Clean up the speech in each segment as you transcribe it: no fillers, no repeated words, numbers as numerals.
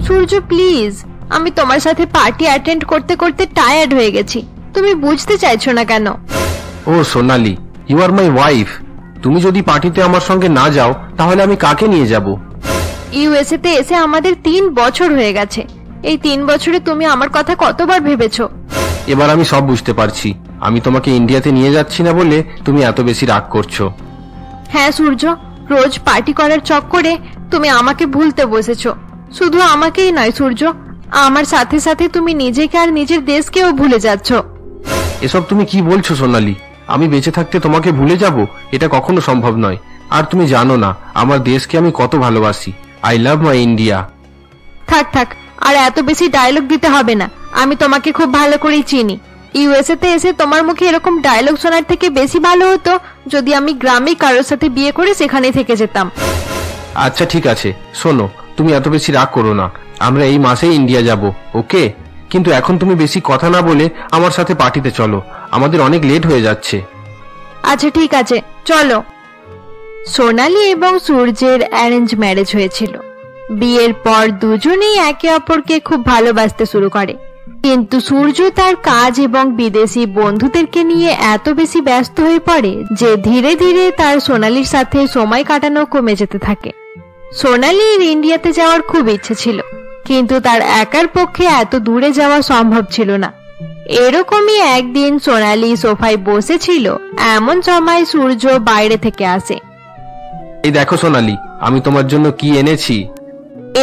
সূর্য please, আমি তোমার সাথে পার্টি অ্যাটেন্ড করতে করতে টায়ার্ড হয়ে গেছি, তুমি বুঝতে চাইছো না কেন? ও সোনালি, ইউ আর মাই ওয়াইফ। তুমি যদি পার্টিতে আমার সঙ্গে না যাও তাহলে আমি কাকে নিয়ে যাব? ইউএসএ তে এসে আমাদের 3 বছর হয়ে গেছে। এই 3 বছরে তুমি আমার কথা কতবার ভেবেছো? এবার আমি সব বুঝতে পারছি। আমি তোমাকে ইন্ডিয়াতে নিয়ে যাচ্ছি না বলে তুমি এত বেশি রাগ করছো। হ্যাঁ সূর্য, রোজ পার্টি করার চক্করে তুমি আমাকে ভুলতে বসেছো। শুধু আমাকেই নয় সূর্য, আমার সাথে সাথে তুমি নিজেকে আর নিজের দেশকেও ভুলে যাচ্ছ। এসব তুমি কি বলছো সোনালি? আমি বেঁচে থাকতে তোমাকে ভুলে যাব? এটা কখনো সম্ভব নয়। আর তুমি জানো না আমার দেশকে আমি কত ভালোবাসি। I love my India. থাক থাক, আর এত বেশি ডায়লগ দিতে হবে না, আমি তোমাকে খুব ভালো করেই চিনি। ইউএসএ তে এসে তোমার মুখে এরকম ডায়লগ শোনার থেকে বেশি ভালো হতো যদি আমি গ্রামে কারোর সাথে বিয়ে করে সেখানে থেকে যেতাম। আচ্ছা ঠিক আছে, শোনো, তুমি এত বেশি রাগ করো না। আমরা এই মাসেই ইন্ডিয়া যাব, ওকে? কিন্তু এখন তুমি বেশি কথা না বলে আমার সাথে পার্টিতে চলো, আমাদের অনেক লেট হয়ে যাচ্ছে। আচ্ছা ঠিক আছে, চলো। সোনালি এবং সূর্যের অ্যারেঞ্জ ম্যারেজ হয়েছিল। বিয়ের পর দুজনেই একে অপরকে খুব ভালোবাসতে শুরু করে, কিন্তু সূর্য তার কাজ এবং বিদেশি বন্ধুদেরকে নিয়ে এত বেশি ব্যস্ত হয়ে পড়ে যে ধীরে ধীরে তার সোনালির সাথে সময় কাটানো কমে যেতে থাকে। সোনালির ইন্ডিয়াতে যাওয়ার খুব ইচ্ছে ছিল, কিন্তু তার একার পক্ষে এত দূরে যাওয়া সম্ভব ছিল না। এরকমই একদিন সোনালি সোফায় বসেছিল, এমন সময় সূর্য বাইরে থেকে আসে। এই দেখো সোনালি, আমি তোমার জন্য কি এনেছি।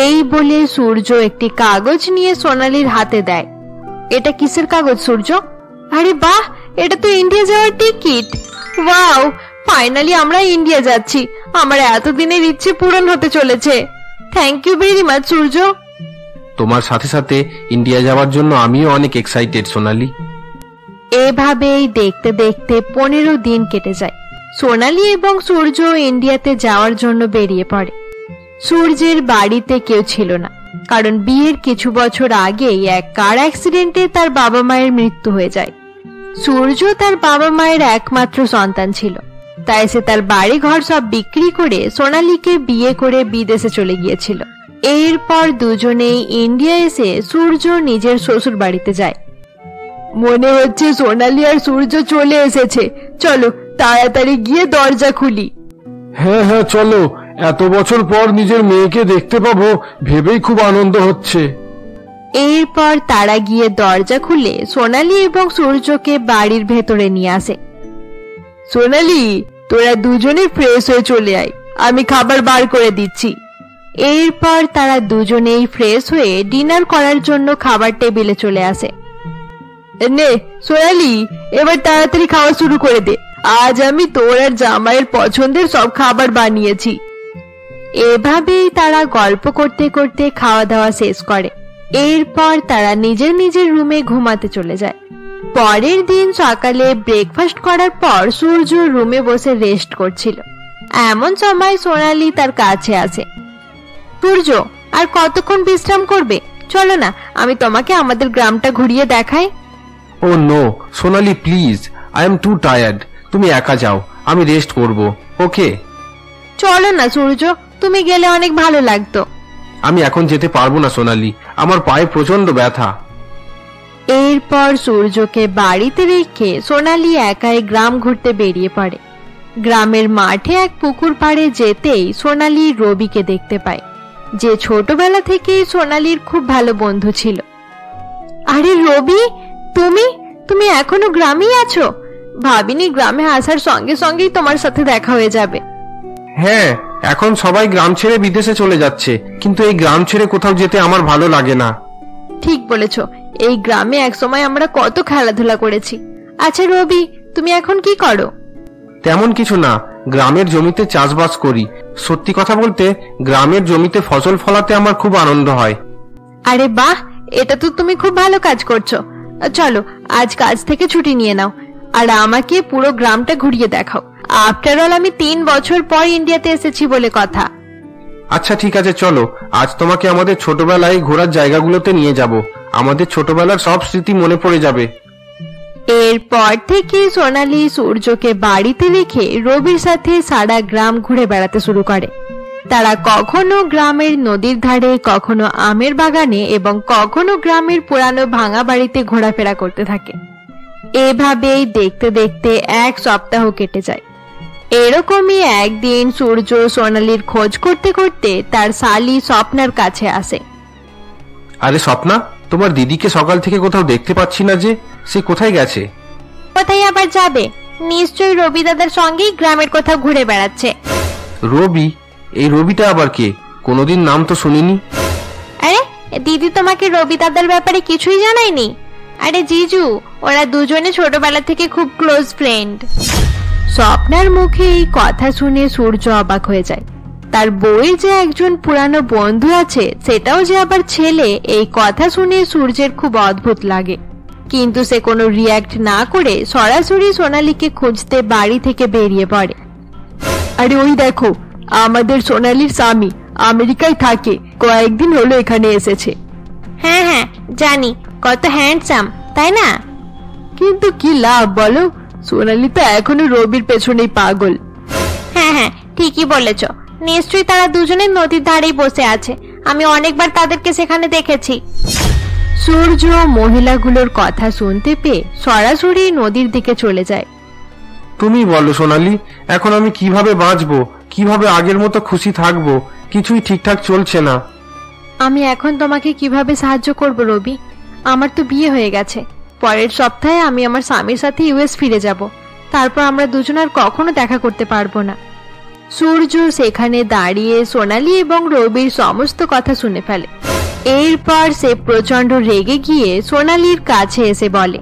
এই বলে সূর্য একটি কাগজ নিয়ে সোনালির হাতে দেয়। এটা কিসের কাগজ সূর্য? আরে বাহ, এটা তো ইন্ডিয়া যাওয়ার টিকিট। ওয়াও, ফাইনালি আমরা ইন্ডিয়া যাচ্ছি। আমার এতদিনের ইচ্ছে পূরণ হতে চলেছে। থ্যাংক ইউ ভেরি মাচ সূর্য। তোমার সাথে সাথে ইন্ডিয়া যাওয়ার জন্য আমিও অনেক এক্সাইটেড সোনালি। এভাবেই দেখতে দেখতে 15 দিন কেটে যায়। সোনালি এবং সূর্য ইন্ডিয়াতে যাওয়ার জন্য বেরিয়ে পড়ে। সূর্যের বাড়িতে কেউ ছিল না, কারণ বিয়ের কিছু বছর আগেই এক কার অ্যাক্সিডেন্টে তার বাবা মায়ের মৃত্যু হয়ে যায়। সূর্য তার বাবা মায়ের একমাত্র সন্তান ছিল, তাই সে তার বাড়ি ঘর সব বিক্রি করে সোনালিকে বিয়ে করে বিদেশে চলে গিয়েছিল। এরপর দুজনেই ইন্ডিয়া এসে সূর্য নিজের শ্বশুর বাড়িতে যায়। মনে হচ্ছে সোনালি আর সূর্য চলে এসেছে, চলো তাড়াতাড়ি গিয়ে দরজা খুলি। হ্যাঁ হ্যাঁ চলো, এত বছর পর নিজের মেয়েকে দেখতে পাবো ভেবেই খুব আনন্দ হচ্ছে। এরপর তারা গিয়ে দরজা খুলে সোনালি এবং সূর্যকে বাড়ির ভেতরে নিয়ে আসে। সোনালি, তোরা দুজনে ফ্রেশ হয়ে চলে আয়, আমি খাবার বার করে দিচ্ছি। এরপর তারা দুজনেই ফ্রেশ হয়ে ডিনার করার জন্য খাবার টেবিলে চলে আসে। নে সোনালি, এবার তাড়াতাড়ি খাওয়া শুরু করে দে, আজ আমি তোর আর জামাইয়ের পছন্দের সব খাবার বানিয়েছি। এভাবেই তারা গল্প করতে করতে খাওয়া দাওয়া শেষ করে। এরপর তারা নিজের নিজের রুমে ঘুমাতে চলে যায়। পরের দিন সকালে ব্রেকফাস্ট করার পর সূর্য রুমে বসে রেস্ট করছিল। এমন সময় সোনালি তার কাছে আসে। সূর্য, আর কতক্ষণ বিশ্রাম করবে? চলো না, আমি তোমাকে আমাদের গ্রামটা ঘুরিয়ে দেখাই। Oh no Sonali, please, I am too tired. তুমি একা যাও, আমি রেস্ট করব, ওকে? চলো না সূর্য, তুমি গেলে অনেক ভালো লাগতো। আমি এখন যেতে পারবো না সোনালি, আমার পায়ে প্রচন্ড ব্যথা। এরপর সূর্যকে বাড়িতে রেখে সোনালি একাই গ্রাম ঘুরতে বেরিয়ে পড়ে। গ্রামের মাঠে এক পুকুর পাড়ে যেতেই সোনালি রবিকে দেখতে পায়, যে ছোটবেলা থেকেই সোনালির খুব ভালো বন্ধু ছিল। আরে রবি, তুমি তুমি এখনো গ্রামেই আছো? ভাবিনি গ্রামে আসার সঙ্গে সঙ্গেই তোমার সাথে দেখা হয়ে যাবে। হ্যাঁ, এখন সবাই গ্রাম ছেড়ে বিদেশে চলে যাচ্ছে, কিন্তু এই গ্রাম ছেড়ে কোথাও যেতে আমার ভালো লাগে না। ঠিক বলেছো, এই গ্রামে একসময় আমরা কত খেলাধুলা করেছি। আচ্ছা রবি, তুমি এখন কি করো? তেমন কিছু না, গ্রামের জমিতে চাষবাস করি। সত্যি কথা বলতে গ্রামের জমিতে ফসল ফলাতে আমার খুব আনন্দ হয়। আরে বাহ, এটা তো তুমি খুব ভালো কাজ করছো। চলো আজ কাজ থেকে ছুটি নিয়ে নাও, আর আমাকে পুরো গ্রামটা ঘুরিয়ে দেখাও। আফটার অল আমি 3 বছর পর ইন্ডিয়াতে এসেছি বলে কথা। আচ্ছা ঠিক আছে, চলো আজ তোমাকে আমাদের ছোটবেলায় ঘোরার জায়গাগুলোতে নিয়ে যাব। আমাদের ছোটবেলার সব স্মৃতি মনে পড়ে যাবে। এরপর থেকে সোনালি সূর্যকে বাড়িতে রেখে রবির সাথে সারা গ্রাম ঘুরে বেড়াতে শুরু করে। তারা কখনো গ্রামের নদীর ধারে, কখনো আমের বাগানে এবং কখনো গ্রামের পুরানো ভাঙা বাড়িতে ঘোরাফেরা করতে থাকে। এভাবেই দেখতে দেখতে 1 সপ্তাহ কেটে যায়। এরকমই একদিন সূর্য সোনালীর খোঁজ করতে করতে তার শালী স্বপ্নার কাছে আসে। আরে স্বপ্না, তোমার দিদিকে সকাল থেকে কোথাও দেখতে পাচ্ছি না যে, সে কোথায় গেছে? কোথায় আবার যাবে? নিশ্চয়ই রবি দাদার সঙ্গেই গ্রামের কোথাও ঘুরে বেড়াচ্ছে। রবি? এই রবিটা আবার কে? কোনোদিন নাম তো শুনিনি। আরে দিদি তোমাকে রবি দাদার ব্যাপারে কিছুই জানায়নি? আরে জিজু, ওরা দুজনে ছোটবেলা থেকে খুব ক্লোজ ফ্রেন্ড। স্বপ্নার মুখে এই কথা শুনে সূর্য অবাক হয়ে যায়। তার বউয়ের যে একজন পুরানো বন্ধু আছে, সেটাও যে আবার ছেলে, এই কথা শুনে সূর্যের খুব অদ্ভুত লাগে। কিন্তু সে কোনো রিয়াক্ট না করে সরাসরি সোনালীকে খুঁজতে বাড়ি থেকে বেরিয়ে পড়ে। আরে ওই দেখো, আমাদের সোনালীর স্বামী আমেরিকায় থাকে, কয়েকদিন হলো এখানে এসেছে। হ্যাঁ হ্যাঁ জানি, কত হ্যান্ডসাম, তাই না? কিন্তু কি লাভ বলো, সোনালী তো এখনো রবির পেছনেই পাগল। হ্যাঁ হ্যাঁ ঠিকই বলেছ, নিশ্চয়ই তারা দুজনে নদীর ধারেই বসে আছে। আমি অনেকবার তাদেরকে সেখানে দেখেছি। সূর্য মহিলাগুলোর কথা শুনতে পেয়ে সরাসরি নদীর দিকে চলে যায়। তুমি বলো সোনালী, এখন আমি কিভাবে বাঁচবো, কিভাবে আগের মতো খুশি থাকবো? কিছুই ঠিকঠাক চলছে না। আমি এখন তোমাকে কিভাবে সাহায্য করব রবি? আমার তো বিয়ে হয়ে গেছে। পরের সপ্তাহে আমি আমার স্বামীর সাথে ইউএস ফিরে যাব। তারপর আমরা দুজন আর কখনো দেখা করতে পারবো না। সূর্য সেখানে দাঁড়িয়ে সোনালী এবং রবির সমস্ত কথা শুনে ফেলে। এরপর সে প্রচন্ড রেগে গিয়ে সোনালীর কাছে এসে বলে,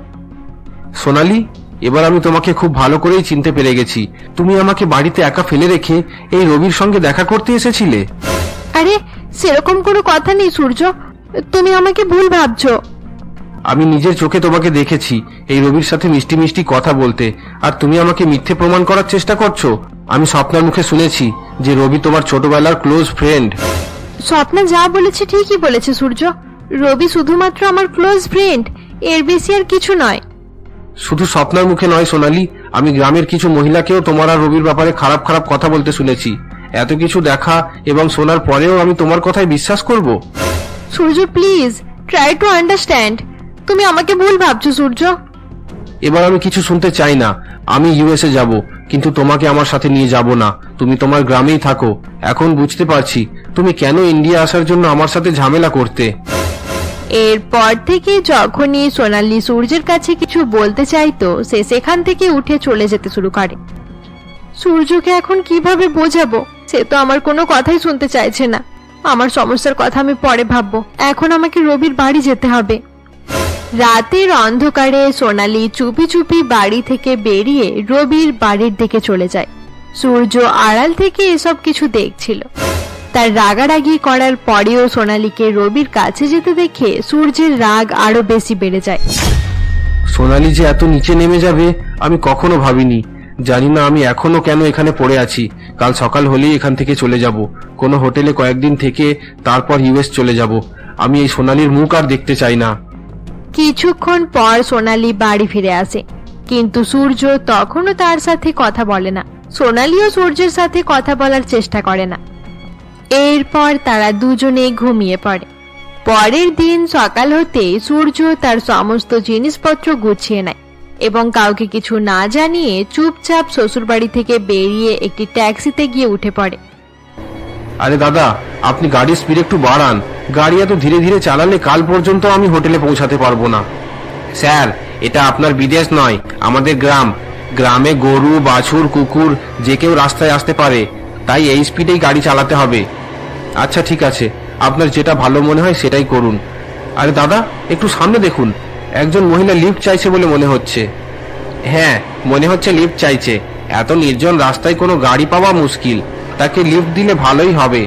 সোনালী, এবার আমি তোমাকে খুব ভালো করেই চিনতে পেরে গেছি। তুমি আমাকে বাড়িতে একা ফেলে রেখে এই রবির সঙ্গে দেখা করতে এসেছিলে। আরে সেরকম কোনো কথা নেই সূর্য, তুমি আমাকে ভুল ভাবছো। আমি নিজের চোখে তোমাকে দেখেছি এই রবির সাথে মিষ্টি মিষ্টি কথা বলতে, আর তুমি আমাকে মিথ্যে প্রমাণ করার চেষ্টা করছো। আমি স্বপ্নার মুখে শুনেছি যে রবি তোমার ছোটবেলার ক্লোজ ফ্রেন্ড। স্বপ্না যা বলেছে ঠিকই বলেছে সূর্য, রবি শুধুমাত্র আমার ক্লোজ ফ্রেন্ড, এর বেশি আর কিছু নয়। শুধু স্বপ্নার মুখে নয় সোনালী, আমি গ্রামের কিছু মহিলাকেও তোমার আর রবির ব্যাপারে খারাপ খারাপ কথা বলতে শুনেছি। এত কিছু দেখা এবং শোনার পরেও আমি তোমার কথায় বিশ্বাস করব? সূর্য প্লিজ ট্রাই টু আন্ডারস্ট্যান্ড, তুমি আমাকে ভুল ভাবছো সূর্য। এবার আমি কিছু শুনতে চাই না। আমি ইউএসএ যাব, কিন্তু তোমাকে আমার সাথে নিয়ে যাব না। তুমি তোমার গ্রামেই থাকো। এখন বুঝতে পারছি তুমি কেন ইন্ডিয়া আসার জন্য আমার সাথে ঝামেলা করতে। এরপর থেকে যখনই সোনালী সূর্যের কাছে কিছু বলতে চাইতো, সে সেখান থেকে উঠে চলে যেতে শুরু করে। সূর্যকে এখন কিভাবে বোঝাবো? সে তো আমার কোনো কথাই শুনতে চাইছে না। আমার সমস্যার কথা আমি পরে ভাববো, এখন আমাকে রবির বাড়ি যেতে হবে। রাতের অন্ধকারে সোনালী চুপি চুপি বাড়ি থেকে বেরিয়ে রবির বাড়ির দিকে চলে যায়। সূর্য আড়াল থেকে এসব কিছু দেখছিল। তার রাগারাগি করার পরেও সোনালীকে রবির কাছে যেতে দেখে সূর্যের রাগ আরো বেশি বেড়ে যায়। সোনালী যে এত নিচে নেমে যাবে আমি কখনো ভাবিনি। জানি না আমি এখনো কেন এখানে পড়ে আছি। কাল সকাল হলেই এখান থেকে চলে যাব, কোনো হোটেলে কয়েকদিন থেকে তারপর ইউএস চলে যাব। আমি এই সোনালীর মুখ আর দেখতে চাই না। কিছুক্ষণ পর সোনালী বাড়ি ফিরে আসে, কিন্তু সূর্য তখনও তার সাথে কথা বলে না। সোনালীও সূর্যের সাথে কথা বলার চেষ্টা করে না। এরপর তারা দুজনে ঘুমিয়ে পড়ে। পরের দিন সকাল হতেই সূর্য তার সমস্ত জিনিসপত্র গুছিয়ে নেয় এবং কাউকে কিছু না জানিয়ে চুপচাপ শ্বশুরবাড়ি থেকে বেরিয়ে একটি ট্যাক্সিতে গিয়ে উঠে পড়ে। আরে দাদা, আপনি গাড়ির স্পিড একটু বাড়ান। গাড়ি এত ধীরে ধীরে চালালে কাল পর্যন্ত আমি হোটেলে পৌঁছাতে পারবো না। স্যার, এটা আপনার বিদেশ নয়, আমাদের গ্রাম। গ্রামে গরু, বাছুর, কুকুর যে কেউ রাস্তায় আসতে পারে, তাই এই স্পিডেই গাড়ি চালাতে হবে। আচ্ছা ঠিক আছে, আপনার যেটা ভালো মনে হয় সেটাই করুন। আরে দাদা, একটু সামনে দেখুন, একজন মহিলা লিফট চাইছে বলে মনে হচ্ছে। হ্যাঁ, মনে হচ্ছে লিফট চাইছে। এত নির্জন রাস্তায় কোনো গাড়ি পাওয়া মুশকিল, তাকে লিফট দিলে ভালোই হবে।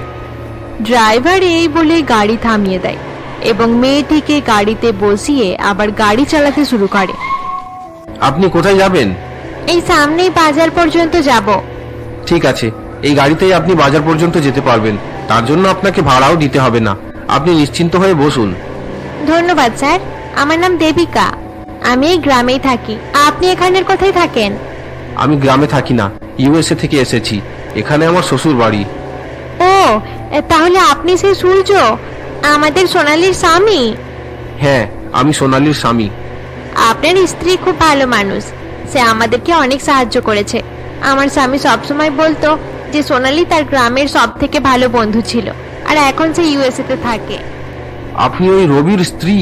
ড্রাইভার এই বলে গাড়ি থামিয়ে দেয় এবং মেয়েটিকে গাড়িতে বসিয়ে আবার গাড়ি চালাতে শুরু করে। আপনি কোথায় যাবেন? এই সামনেই বাজার পর্যন্ত যাব। ঠিক আছে, এই গাড়িতেই আপনি বাজার পর্যন্ত যেতে পারবেন। তার জন্য আপনাকে ভাড়াও দিতে হবে না। আপনি নিশ্চিন্ত হয়ে বসুন। ধন্যবাদ স্যার, আমার নাম দেবিকা, আমি এই গ্রামেই থাকি। আপনি এখানের কোথায় থাকেন? আমি গ্রামে থাকি না, ইউএসএ থেকে এসেছি। এখানে আমার শ্বশুর বাড়ি। ও তাহলে আপনি সেই সূর্য, আমাদের সোনালীর স্বামী? হ্যাঁ, আমি সোনালীর স্বামী। আপনার স্ত্রী খুব ভালো মানুষ, সে আমাদেরকে অনেক সাহায্য করেছে। আমার স্বামী সবসময় বলতো যে সোনালী তার গ্রামের সব থেকে ভালো বন্ধু ছিল, আর এখন সে ইউএসএ তে থাকে। আপনি ওই রবির স্ত্রী?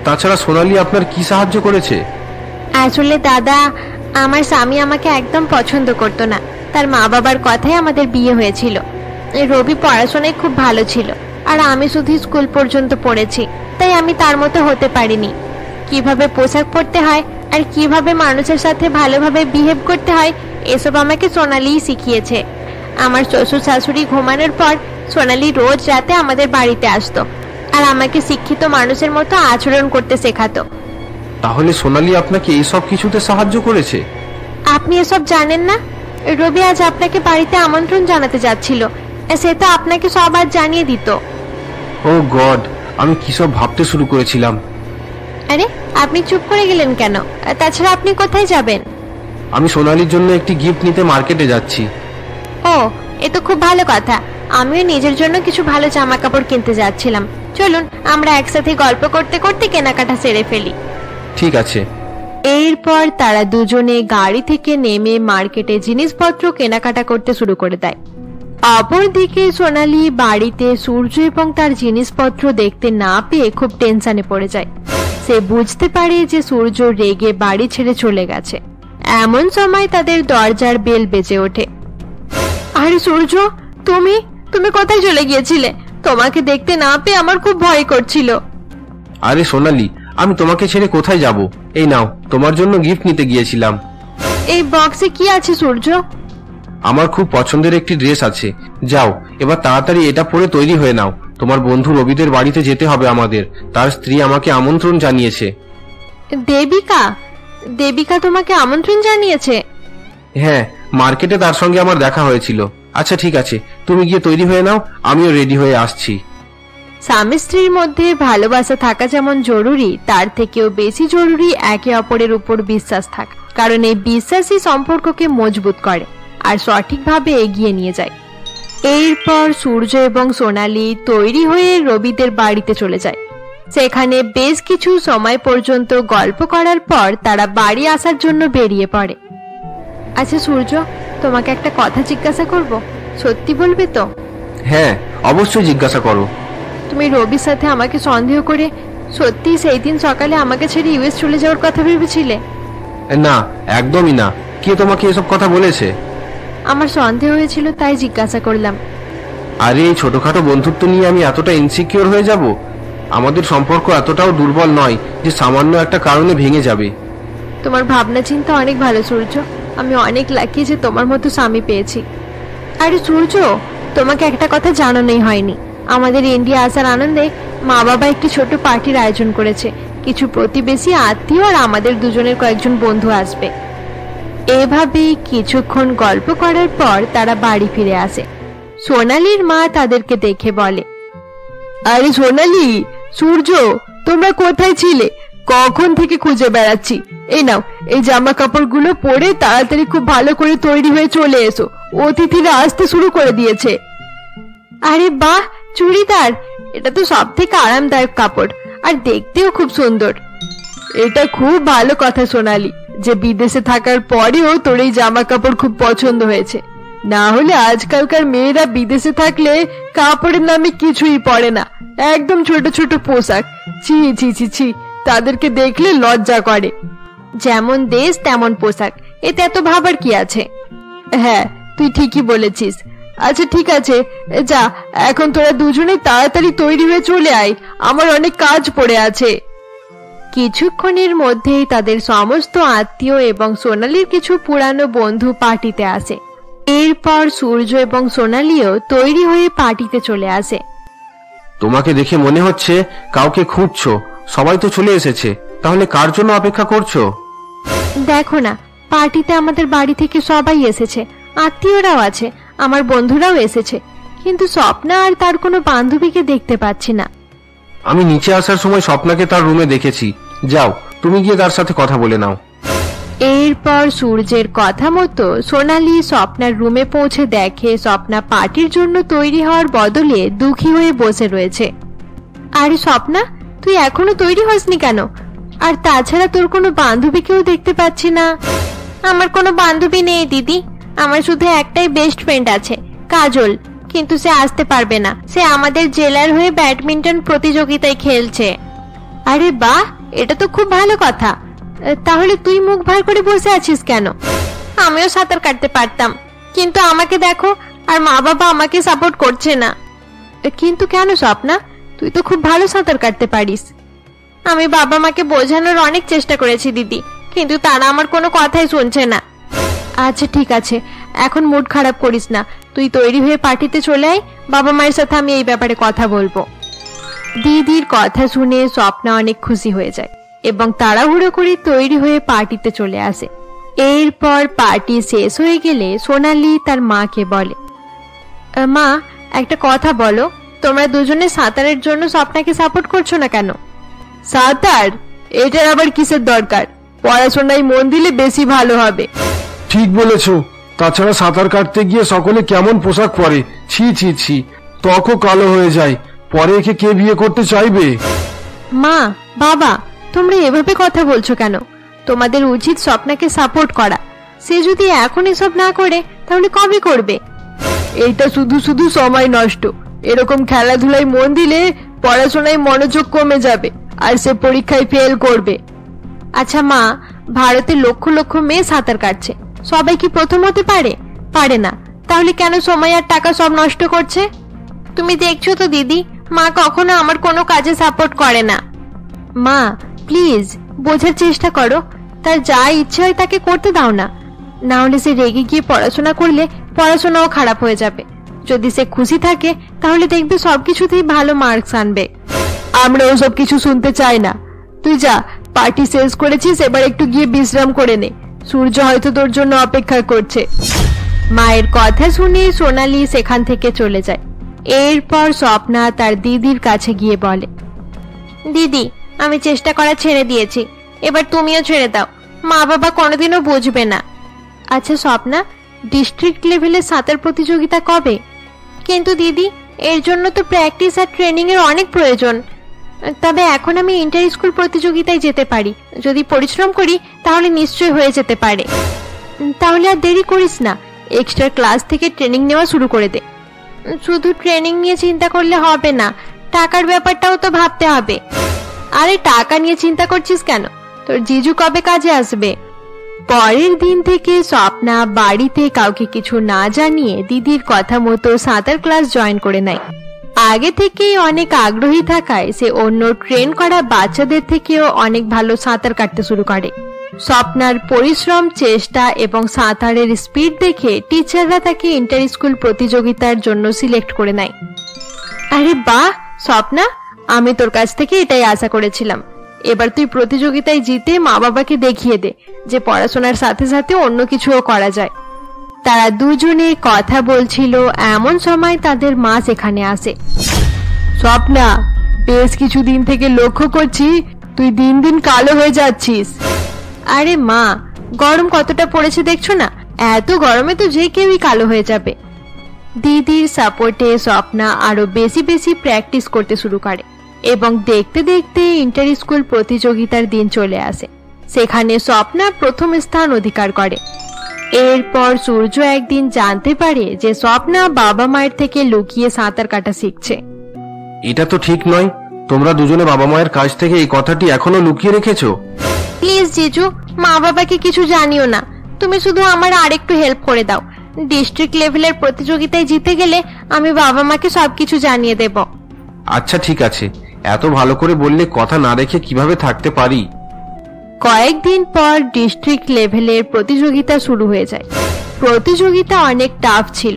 তাছাড়া সোনালী আপনার কি সাহায্য করেছে? আসলে দাদা, আমার স্বামী আমাকে একদম পছন্দ করতো না। তার মা বাবার কথাই আমাদের বিয়ে হয়েছিল। রবি পড়াশোনায় খুব ভালো ছিল, আর আমি শুধু স্কুল পর্যন্ত পড়েছি, তাই আমি তার মতো হতে পারিনি। কিভাবে পোশাক পরতে হয় আর কিভাবে মানুষের সাথে ভালোভাবে বিহেভ করতে হয়, এসব আমাকে সোনালীই শিখিয়েছে। আমার শ্বশুর শাশুড়ি ঘুমানোর পর সোনালী রোজ রাতে আমাদের বাড়িতে আসতো, আর আমাকে শিক্ষিত মানুষের মতো আচরণ করতে শেখাতো। তাহলে সোনালী আপনাকে এইসব কিছুতে সাহায্য করেছে? আপনি এসব জানেন না? রবি আজ আপনাকে বাড়িতে আমন্ত্রণ জানাতে যাচ্ছিল, সে তো আপনাকে সব আজ জানিয়ে দিত। ও গড, আমি কিসব ভাবতে শুরু করেছিলাম। আরে, আপনি চুপ করে গেলেন কেন? তাছাড়া আপনি কোথায় যাবেন? আমি সোনালীর জন্য একটি গিফট নিতে মার্কেটে যাচ্ছি। ও, এ তো খুব ভালো কথা। আমিও নিজের জন্য কিছু ভালো জামা কাপড় কিনতে যাচ্ছিলাম। চলুন আমরা একসাথে গল্প করতে করতে কেনাকাটা সেরে ফেলি। ঠিক আছে। এরপর তারা দুজনে গাড়ি থেকে নেমে মার্কেটে জিনিসপত্র কেনাকাটা করতে শুরু করে দেয়। অপরদিকে সোনালী বাড়িতে সূর্য এবং তার জিনিসপত্র দেখতে না পেয়ে খুব টেনশনে পড়ে যায়। সে বুঝতে পারে যে সূর্য রেগে বাড়ি ছেড়ে চলে গেছে। এমন সময় তাদের দরজার বেল বেজে ওঠে। আরে সূর্য, তুমি তুমি কোথায় চলে গিয়েছিলে? তোমাকে দেখতে না পেয়ে আমার খুব ভয় করছিল। আরে সোনালী, আমি তোমাকে ছেড়ে কোথায় যাব? এই নাও, তোমার জন্য গিফট নিতে গিয়েছিলাম। এই বক্সে কি আছে সূর্য? আমার খুব পছন্দের একটি ড্রেস আছে। যাও, এবার তাড়াতাড়ি এটা পরে তৈরি হয়ে নাও। তোমার বন্ধু রবিদের বাড়িতে যেতে হবে আমাদের। তার স্ত্রী আমাকে আমন্ত্রণ জানিয়েছে। দেবিকা? দেবিকা তোমাকে আমন্ত্রণ জানিয়েছে? হ্যাঁ, মার্কেটে তার সঙ্গে আমার দেখা হয়েছিল। আচ্ছা ঠিক আছে, তুমি গিয়ে তৈরি হয়ে নাও, আমিও রেডি হয়ে আসছি। স্বামী স্ত্রীর মধ্যে ভালোবাসা থাকা যেমন জরুরি, তার থেকেও বেশি জরুরি একে অপরের উপর বিশ্বাস থাকা। কারণ এই বিশ্বাসই সম্পর্ককে মজবুত করে আর সঠিকভাবে এগিয়ে নিয়ে যায়। এরপর সূর্য এবং সোনালী তৈরি হয়ে রবিদের বাড়িতে চলে যায়। সেখানে বেশ কিছু সময় পর্যন্ত গল্প করার পর তারা বাড়ি আসার জন্য বেরিয়ে পড়ে। আচ্ছা সূর্য, তোমাকে একটা কথা জিজ্ঞাসা করব, সত্যি বলবে তো? হ্যাঁ, অবশ্যই জিজ্ঞাসা করো। তুমি রবির সাথে আমাকে সন্দেহ করে সত্যি সেই দিন সকালে আমাকে ছেড়ে ইউএস চলে যাওয়ার কথা ভেবেছিলে? না, একদমই না। কে তোমাকে এসব কথা বলেছে? আমার সন্দেহ হয়েছিল, তাই জিজ্ঞাসা করলাম। আরে এই ছোটখাটো বন্ধুত্ব নিয়ে আমি এতটা ইনসিকিউর হয়ে যাব? আমাদের সম্পর্ক এতটাও দুর্বল নয় যে সামান্য একটা কারণে ভেঙে যাবে। তোমার ভাবনা চিন্তা অনেক ভালো সূর্য। আমি অনেক লাকি যে তোমার মতো স্বামী পেয়েছি। আরে সূর্য, তোমাকে একটা কথা জানানোই হয়নি। আমাদের ইন্ডিয়া আসার আনন্দে মা বাবা একটি ছোট পার্টির আয়োজন করেছে। কিছু প্রতিবেশী, আত্মীয় আর আমাদের দুজনের কয়েকজন বন্ধু আসবে। এভাবেই কিছুক্ষণ গল্প করার পর তারা বাড়ি ফিরে আসে। সোনালীর মা তাদেরকে দেখে বলে, আরে সোনালী, সূর্য, তোমরা কোথায় ছিলে? কখন থেকে খুঁজে বেড়াচ্ছি। এই নাও, এই জামা কাপড়গুলো পরে তাড়াতাড়ি খুব ভালো করে তৈরি হয়ে চলে এসো, অতিথিরা আসতে শুরু করে দিয়েছে। আরে বাহ, চুড়িদার! এটা তো সব থেকে আরামদায়ক কাপড়, আর দেখতেও খুব সুন্দর। এটা খুব ভালো কথা সোনালী, যে বিদেশে থাকার পরেও তোর এই জামা কাপড় খুব পছন্দ হয়েছে। না হলে আজকালকার মেয়েরা বিদেশে থাকলে কাপড়ের নামে কিছুই পরে না, একদম ছোট ছোট পোশাক। ছি ছি ছি ছি, তাদেরকে দেখলে লজ্জা করে। যেমন দেশ তেমন পোশাক, এতে এত ভাবার কি আছে? হ্যাঁ, তুই ঠিকই বলেছিস। আচ্ছা ঠিক আছে, যা, এখন তোরা দুজনে তাড়াতাড়ি তৈরি হয়ে চলে আয়, আমার অনেক কাজ পড়ে আছে। কিছুক্ষণের মধ্যেই তাদের সমস্ত আত্মীয় এবং সোনালীর কিছু পুরানো বন্ধু পার্টিতে আসে। এরপর সূর্য এবং সোনালীও তৈরি হয়ে পার্টিতে চলে আসে। তোমাকে দেখে মনে হচ্ছে কাউকে খুঁজছো। সবাই তো চলে এসেছে, তাহলে কার জন্য অপেক্ষা করছো? দেখো না, পার্টিতে আমাদের বাড়ি থেকে সবাই এসেছে, আত্মীয়রাও আছে, আমার বন্ধুরাও এসেছে, কিন্তু স্বপ্না আর তার কোনো বান্ধবীকে দেখতে পাচ্ছি না। আমি নিচে আসার সময় স্বপ্নাকে তার রুমে দেখেছি। যাও, তুমি গিয়ে তার সাথে কথা বলে নাও। এরপর সূর্যের কথা মতো সোনালি স্বপ্নার রুমে পৌঁছে দেখে স্বপ্না পার্টির জন্য তৈরি হওয়ার বদলে দুঃখী হয়ে বসে রয়েছে। আরে স্বপ্না, তুই এখনো তৈরি হসনি কেন? আর তাছাড়া তোর কোনো বান্ধবীকেও দেখতে পাচ্ছি না। আমার কোনো বান্ধবী নেই দিদি, আমার শুধু একটাই বেস্ট ফ্রেন্ড আছে, কাজল, কিন্তু সে আসতে পারবে না। সে আমাদের জেলার হয়ে ব্যাডমিন্টন প্রতিযোগিতায় খেলছে। আরে বাহ, এটা তো খুব ভালো কথা। তাহলে তুই মুখ ভার করে বসে আছিস কেন? আমিও সাঁতার কাটতে পারতাম, কিন্তু আমাকে দেখো, আর মা বাবা আমাকে সাপোর্ট করছে না। কিন্তু কেন স্বপ্না, তুই তো খুব ভালো সাঁতার কাটতে পারিস। আমি বাবা মাকে বোঝানোর অনেক চেষ্টা করেছি দিদি, কিন্তু তারা আমার কোনো কথাই শুনছে না। আচ্ছা ঠিক আছে, এখন মুড খারাপ করিস না, তুই তৈরি হয়ে পার্টিতে চলে আয়, বাবা মায়ের সাথে আমি এই ব্যাপারে কথা বলবো। দিদির কথা শুনে স্বপ্না অনেক খুশি হয়ে যায় এবং তাড়াহুড়ো করে তৈরি হয়ে পার্টিতে চলে আসে। এরপর পার্টি শেষ হয়ে গেলে সোনালি তার মাকে বলে, মা, একটা কথা বলো, তোমরা দুজনে সাঁতারের জন্য স্বপ্নাকে সাপোর্ট করছো না কেন? সাঁতার? এটার আবার কিসের দরকার? পড়াশোনায় মন দিলে বেশি ভালো হবে। ঠিক বলেছো, তাছাড়া সাঁতার কাটতে গিয়ে সকলে কেমন পোশাক পরে, ছি ছি ছি, ত্বকও কালো হয়ে যায়, পরে একে কে বিয়ে করতে চাইবে? মা, বাবা, তোমরা এভাবে কথা বলছো কেন? তোমাদের উচিত স্বপ্নাকে সাপোর্ট করা। সে যদি এখন এসব না করে তাহলে কবে করবে? এইটা শুধু শুধু সময় নষ্ট। এরকম খেলাধুলায় মন দিলে পড়াশোনায় মনোযোগ কমে যাবে আর সে পরীক্ষায় ফেল করবে। আচ্ছা মা, ভারতে লক্ষ লক্ষ মেয়ে সাঁতার কাটছে, সবাই কি প্রথম হতে পারে? পারে না। তাহলে কেন সময় আর টাকা সব নষ্ট করছে? তুমি দেখছো তো দিদি, মা কখনো আমার কোনো কাজে সাপোর্ট করে না। মা প্লিজ বোঝার চেষ্টা করো, তার যা ইচ্ছে হয় তাকে করতে দাও না, না হলে সে রেগে গিয়ে পড়াশোনা করলে পড়াশোনাও খারাপ হয়ে যাবে। যদি সে খুশি থাকে তাহলে দেখবে সবকিছুতেই ভালো মার্কস আনবে। আমরা ওসব কিছু শুনতে চাই না। তুই যা, পার্টি শেষ করেছিস, এবার একটু গিয়ে বিশ্রাম করে নে, সূর্য হয়তো তোর জন্য অপেক্ষা করছে। মায়ের কথা শুনে সোনালি সেখান থেকে চলে যায়। এরপর স্বপ্না তার দিদির কাছে গিয়ে বলে, দিদি, আমি চেষ্টা করা ছেড়ে দিয়েছি, এবার তুমিও ছেড়ে দাও, মা বাবা কোনোদিনও বুঝবে না। আচ্ছা স্বপ্না, ডিস্ট্রিক্ট লেভেলে সাঁতার প্রতিযোগিতা কবে? কিন্তু দিদি, এর জন্য তো প্র্যাকটিস আর ট্রেনিং এর অনেক প্রয়োজন। তবে এখন আমি ইন্টার স্কুল প্রতিযোগিতায় যেতে পারি, যদি পরিশ্রম করি তাহলে নিশ্চয়ই হয়ে যেতে পারে। তাহলে আর দেরি করিস না, এক্সট্রা ক্লাস থেকে ট্রেনিং নেওয়া শুরু করে দে। শুধু ট্রেনিং নিয়ে চিন্তা করলে হবে না, টাকার ব্যাপারটাও তো ভাবতে হবে। আরে টাকা নিয়ে চিন্তা করছিস কেন? তোর জিজু কবে কাজে আসবে? পরের দিন থেকে স্বপ্না বাড়িতে কাউকে কিছু না জানিয়ে দিদির কথা মতো সাঁতার ক্লাস জয়েন করে নেয়। আগে থেকেই অনেক আগ্রহী থাকায় সে অন্য ট্রেন করা বাচ্চাদের থেকেও অনেক ভালো সাঁতার কাটতে শুরু করে। স্বপ্নার পরিশ্রম, চেষ্টা এবং সাঁতারের স্পিড দেখে টিচাররা তাকে ইন্টার স্কুল প্রতিযোগিতার জন্য সিলেক্ট করে নেয়। আরে বাহ স্বপ্না, আমি তোর কাছ থেকে এটাই আশা করেছিলাম। এবার তুই প্রতিযোগিতায় জিতে মা বাবাকে দেখিয়ে দে যে পড়াশোনার সাথে সাথে অন্য কিছুও করা যায়। তারা দুজনে কথা বলছিল, এমন সময় তাদের মা সেখানে আসে। স্বপ্না, বেশ কিছুদিন থেকে লক্ষ্য করছি তুই দিন দিন কালো হয়ে যাচ্ছিস। আরে মা, গরম কতটা পড়েছে দেখছো না? এত গরমে তো যে কেউই কালো হয়ে যাবে। দিদির সাপোর্টে স্বপ্না আরো বেশি বেশি প্র্যাকটিস করতে শুরু করে এবং দেখতে দেখতে ইন্টার স্কুল প্রতিযোগিতার দিন চলে আসে। সেখানে স্বপ্না প্রথম স্থান অধিকার করে। এরপর সূর্য একদিন জানতে পারে যে স্বপ্না বাবা মায়ের থেকে লুকিয়ে সাঁতার কাটা শিখছে। এটা তো ঠিক নয়, তোমরা দুজনে বাবা মায়ের কাছ থেকে এই কথাটি এখনো লুকিয়ে রেখেছো। প্লিজ জিজু, মা বাবাকে কিছু জানিও না, তুমি শুধু আমার আরেকটু হেল্প করে দাও। ডিস্ট্রিক্ট লেভেলের প্রতিযোগিতায় জিতে গেলে আমি বাবা মাকে সবকিছু জানিয়ে দেব। আচ্ছা ঠিক আছে, এত ভালো করে বললে কথা না রেখে কিভাবে থাকতে পারি। কয়েকদিন পর ডিস্ট্রিক্ট লেভেলের প্রতিযোগিতা শুরু হয়ে যায়। প্রতিযোগিতা অনেক টাফ ছিল,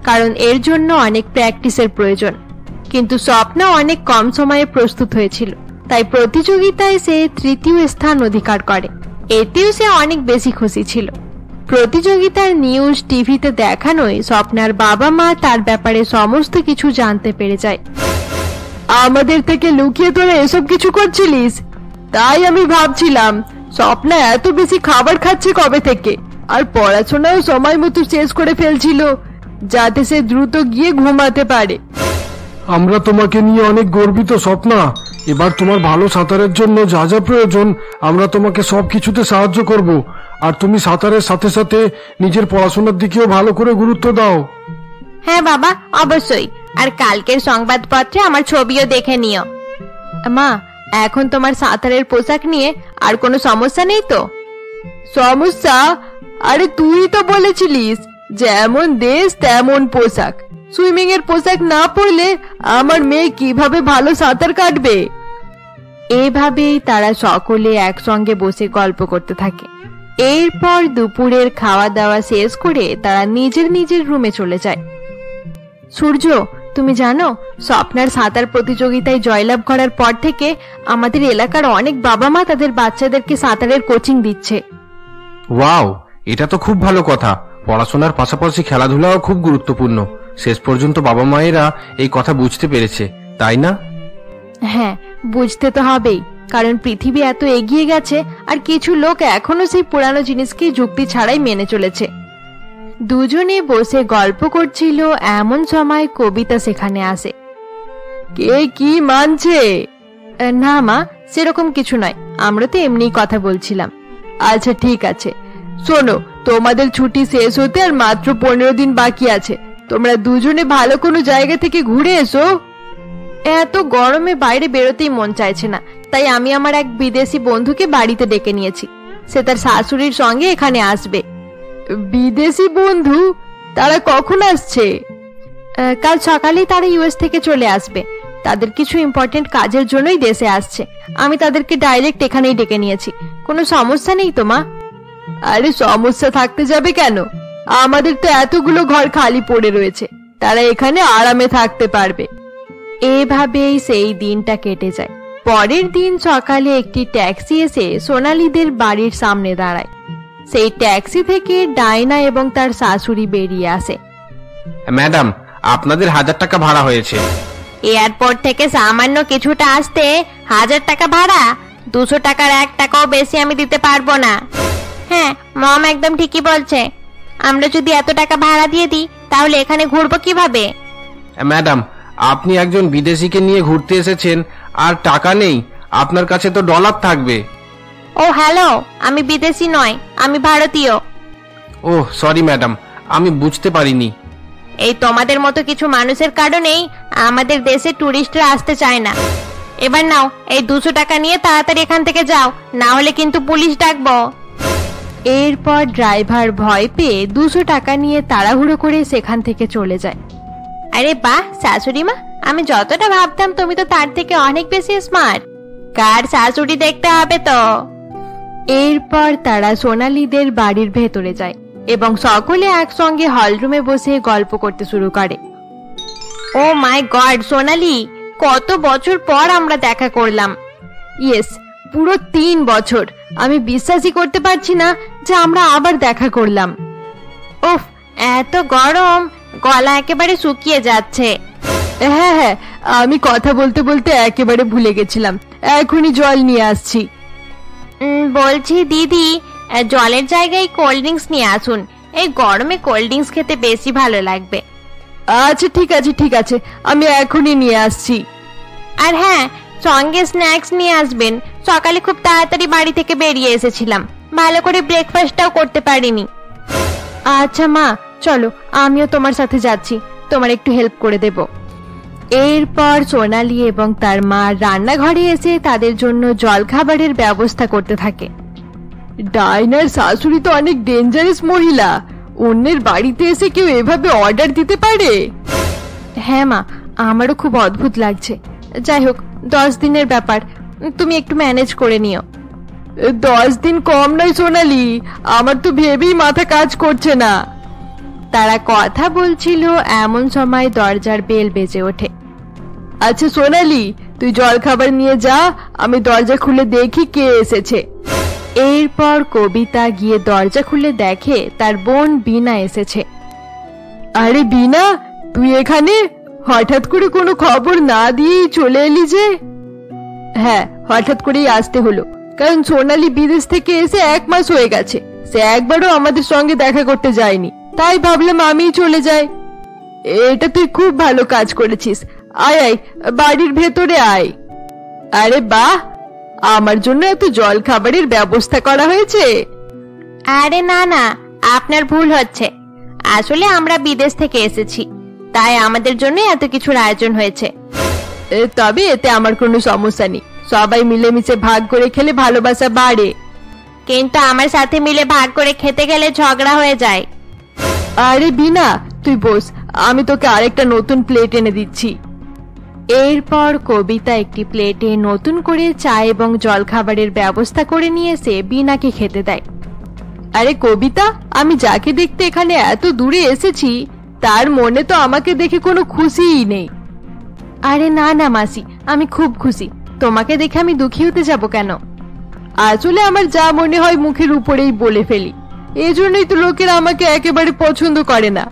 কারণ এর জন্য অনেক প্র্যাকটিসের প্রয়োজন। কিন্তু স্বপ্না অনেক কম সময়ে প্রস্তুত হয়েছিল, তাই প্রতিযোগিতায় সে তৃতীয় স্থান অধিকার করে। এতেও সে অনেক বেশি খুশি ছিল। প্রতিযোগিতার নিউজ টিভিতে দেখানোয় স্বপ্নার বাবা মা তার ব্যাপারে সমস্ত কিছু জানতে পেরে যায়। আমাদের থেকে লুকিয়ে তোরা এসব কিছু করছিলিস, তাই আমি ভাবছিলাম স্বপ্না এত বেশি খাবার খাচ্ছে কবে থেকে, আর পড়াশোনাও সময় মতো শেষ করে ফেলছিল যাতে সে দ্রুত গিয়ে ঘুমাতে পারে। আমরা তোমাকে নিয়ে অনেক গর্বিত স্বপ্না। এবার তোমার ভালো সাঁতারের জন্য যা যা প্রয়োজন আমরা তোমাকে সবকিছুতে সাহায্য করব। আর তুমি সাঁতারের সাথে সাথে নিজের পড়াশোনার দিকেও ভালো করে গুরুত্ব দাও। হ্যাঁ বাবা, অবশ্যই। আর কালকের সংবাদপত্রে আমার ছবিও দেখে নিও। মা, এখন তোমার সাঁতারের পোশাক নিয়ে আর কোনো সমস্যা নেই তো? সমস্যা? আরে তুই তো বলেছিলিস যেমন দেশ তেমন পোশাক। সুইমিং এর পোশাক না পরলে আমার মেয়ে কিভাবে ভালো সাঁতার কাটবে? এভাবেই তারা সকলে একসঙ্গে বসে গল্প করতে থাকে। এরপর দুপুরের খাওয়া দাওয়া শেষ করে তারা নিজের নিজের রুমে চলে যায়। সূর্য, তুমি জানো স্বপ্নার সাঁতার প্রতিযোগিতায় জয়লাভ করার পর থেকে আমাদের এলাকার অনেক বাবা মা তাদের বাচ্চাদেরকে সাঁতারের কোচিং দিচ্ছে। ওয়াও, এটা তো খুব ভালো কথা। পড়াশোনার পাশাপাশি খেলাধুলাও খুব গুরুত্বপূর্ণ। শেষ পর্যন্ত বাবা মায়েরা এই কথা বুঝতে পেরেছে, তাই না? হ্যাঁ, বুঝতে তো হবেই, কারণ পৃথিবী এত এগিয়ে গেছে আর কিছু লোক এখনো সেই পুরানো জিনিসকে যুক্তি ছাড়াই মেনে চলেছে। দুজনে বসে গল্প করছিল এমন সময় কবিতা সেখানে আসে। কে কি মানছে? না মা, সেরকম কিছু নয়, আমরা তো এমনিই কথা বলছিলাম। আচ্ছা ঠিক আছে, শোনো, তোমাদের ছুটি শেষ হতে আর মাত্র 15 দিন বাকি আছে। তোমরা দুজনে ভালো কোনো জায়গা থেকে ঘুরে এসো। এত গরমে বাইরে বেরোতেই মন চাইছে না, তাই আমি আমার এক বিদেশি বন্ধুকে বাড়িতে ডেকে নিয়েছি। সে তার শাশুড়ির সঙ্গে এখানে আসবে। বিদেশি বন্ধু? তারা কখন আসছে? কাল সকালেই তারা ইউএস থেকে চলে আসবে। তাদের কিছু ইম্পর্টেন্ট কাজের জন্যই দেশে আসছে। আমি তাদেরকে ডাইরেক্ট এখানেই ডেকে নিয়েছি। কোনো সমস্যা নেই তো মা? আরে সমস্যা থাকতে যাবে কেন? আমাদের তো এতগুলো ঘর খালি পড়ে রয়েছে, তারা এখানে আরামে থাকতে পারবে। এভাবেই সেই দিনটা কেটে যায়। পরের দিন সকালে একটি ট্যাক্সি এসে সোনালীদের বাড়ির সামনে দাঁড়ায়। সেই ট্যাক্সি থেকে ডায়না এবং তার শাশুড়ি বেরিয়ে আসে। ম্যাডাম, আপনাদের 1000 টাকা ভাড়া হয়েছে। এয়ারপোর্ট থেকে সামান্য কিছুটা আসতে 1000 টাকা ভাড়া? 200 টাকার 1 টাকাও বেশি আমি দিতে পারবো না। হ্যাঁ, মম একদম ঠিকই বলছে। আমরা যদি এত টাকা ভাড়া দিয়ে দিই তাহলে এখানে ঘুরবো কিভাবে? ম্যাডাম, আপনি একজন বিদেশিকে নিয়ে ঘুরতে এসেছেন আর টাকা নেই। আপনার কাছে তো ডলার থাকবে। ও হ্যালো, আমি বিদেশি নয়, আমি ভারতীয়। ওহ সরি ম্যাডাম, আমি বুঝতে পারিনি। এই তোমাদের মতো কিছু মানুষের কারণেই আমাদের দেশে টুরিস্টরা আসতে চায় না। এবার নাও, এই 200 টাকা নিয়ে তাড়াতাড়ি এখান থেকে যাও, না হলে কিন্তু পুলিশ ডাকবো। এরপর ড্রাইভার ভয় পেয়ে 200 টাকা নিয়ে তাড়াহুড়ো করে সেখান থেকে চলে যায়। আরে বাহ শাশুড়ি মা, আমি যতটা ভাবতাম তুমি তো তার থেকে অনেক বেশি স্মার্ট। কার শাশুড়ি দেখতে হবে তো। এরপর তারা সোনালীদের বাড়ির ভেতরে যায় এবং সকলে একসঙ্গে হলরুমে বসে গল্প করতে শুরু করে। ও মাই গড সোনালী, কত বছর পর আমরা দেখা করলাম। ইয়েস, পুরো 3 বছর। আমি বিশ্বাসই করতে পারছি না যে আমরা আবার দেখা করলাম। উফ, এত গরম, গলা একেবারে শুকিয়ে যাচ্ছে। হ্যাঁ হ্যাঁ, আমি কথা বলতে বলতে একেবারে ভুলে গেছিলাম। এখনই জল নিয়ে আসছি। বলছি দিদি, জলের জায়গায় কোল্ড ড্রিঙ্কস নিয়ে আসুন। এই গরমে কোল্ড ড্রিঙ্কস খেতে বেশি ভালো লাগবে। আচ্ছা ঠিক আছে ঠিক আছে, আমি এখনই নিয়ে আসছি। আর হ্যাঁ, সঙ্গে স্ন্যাক্স নিয়ে আসবেন। সকালে খুব তাড়াতাড়ি বাড়ি থেকে বেরিয়ে এসেছিলাম, ভালো করে ব্রেকফাস্টটাও করতে পারিনি। আচ্ছা মা, চলো আমিও তোমার সাথে যাচ্ছি, তোমার একটু হেল্প করে দেব। এরপর সোনালী এবং তার মা রান্নাঘরে এসে তাদের জন্য জলখাবারের ব্যবস্থা করতে থাকে। ডায়নার শাশুড়ি তো অনেক ডেঞ্জারাস মহিলা। অন্যের বাড়িতে এসে কেউ এভাবে অর্ডার দিতে পারে? হ্যাঁ মা, আমারও খুব অদ্ভুত লাগছে। যাই হোক, 10 দিনের ব্যাপার, তুমি একটু ম্যানেজ করে নিও। 10 দিন কম নয় সোনালী, আমার তো ভেবেই মাথা কাজ করছে না। তারা কথা বলছিল এমন সময় দরজার বেল বেজে ওঠে। আচ্ছা সোনালী, তুই জল খাবার নিয়ে যা, আমি দরজা খুলে দেখি কে এসেছে। এরপর কবিতা গিয়ে দরজা খুলে দেখে তার বোন বিনা এসেছে। আরে বিনা, তুই এখানে? হঠাৎ করে কোনো খবর না দিয়েই চলে এলি যে? হ্যাঁ, হঠাৎ করেই আসতে হলো। কারণ সোনালি বিদেশ থেকে এসে 1 মাস হয়ে গেছে, সে একবারও আমাদের সঙ্গে দেখা করতে যায়নি, তাই ভাবলাম আমিই চলে যাই। এটা তুই খুব ভালো কাজ করেছিস। আয় আয়, বাড়ির ভেতরে আয়। আরে বাহ, আমার জন্য এত জল খাবারের ব্যবস্থা করা হয়েছে। আরে না না, আপনার ভুল হচ্ছে। আসলে আমরা বিদেশ থেকে এসেছি, তাই আমাদের জন্য এত কিছুর আয়োজন হয়েছে। তবে এতে আমার কোনো সমস্যা নেই, সবাই মিলেমিশে ভাগ করে খেলে ভালোবাসা বাড়ে। কিন্তু আমার সাথে মিলে ভাগ করে খেতে গেলে ঝগড়া হয়ে যায়। আরে বিনা, তুই বস, আমি তোকে আরেকটা নতুন প্লেট এনে দিচ্ছি। এরপর কবিতা একটি প্লেটে নতুন করে চা এবং জলখাবারের ব্যবস্থা করে নিয়ে এসে বিনাকে খেতে দেয়। আরে কবিতা, আমি যাকে দেখতে এখানে এত দূরে এসেছি তার মনে তো আমাকে দেখে কোনো খুশিই নেই। আরে না না মাসি, আমি খুব খুশি। তোমাকে দেখে আমি দুঃখী হতে যাব কেন? আসলে আমার যা মনে হয় মুখের উপরেই বলে ফেলি, এজন্যই তো লোকেরা আমাকে একেবারে পছন্দ করে না।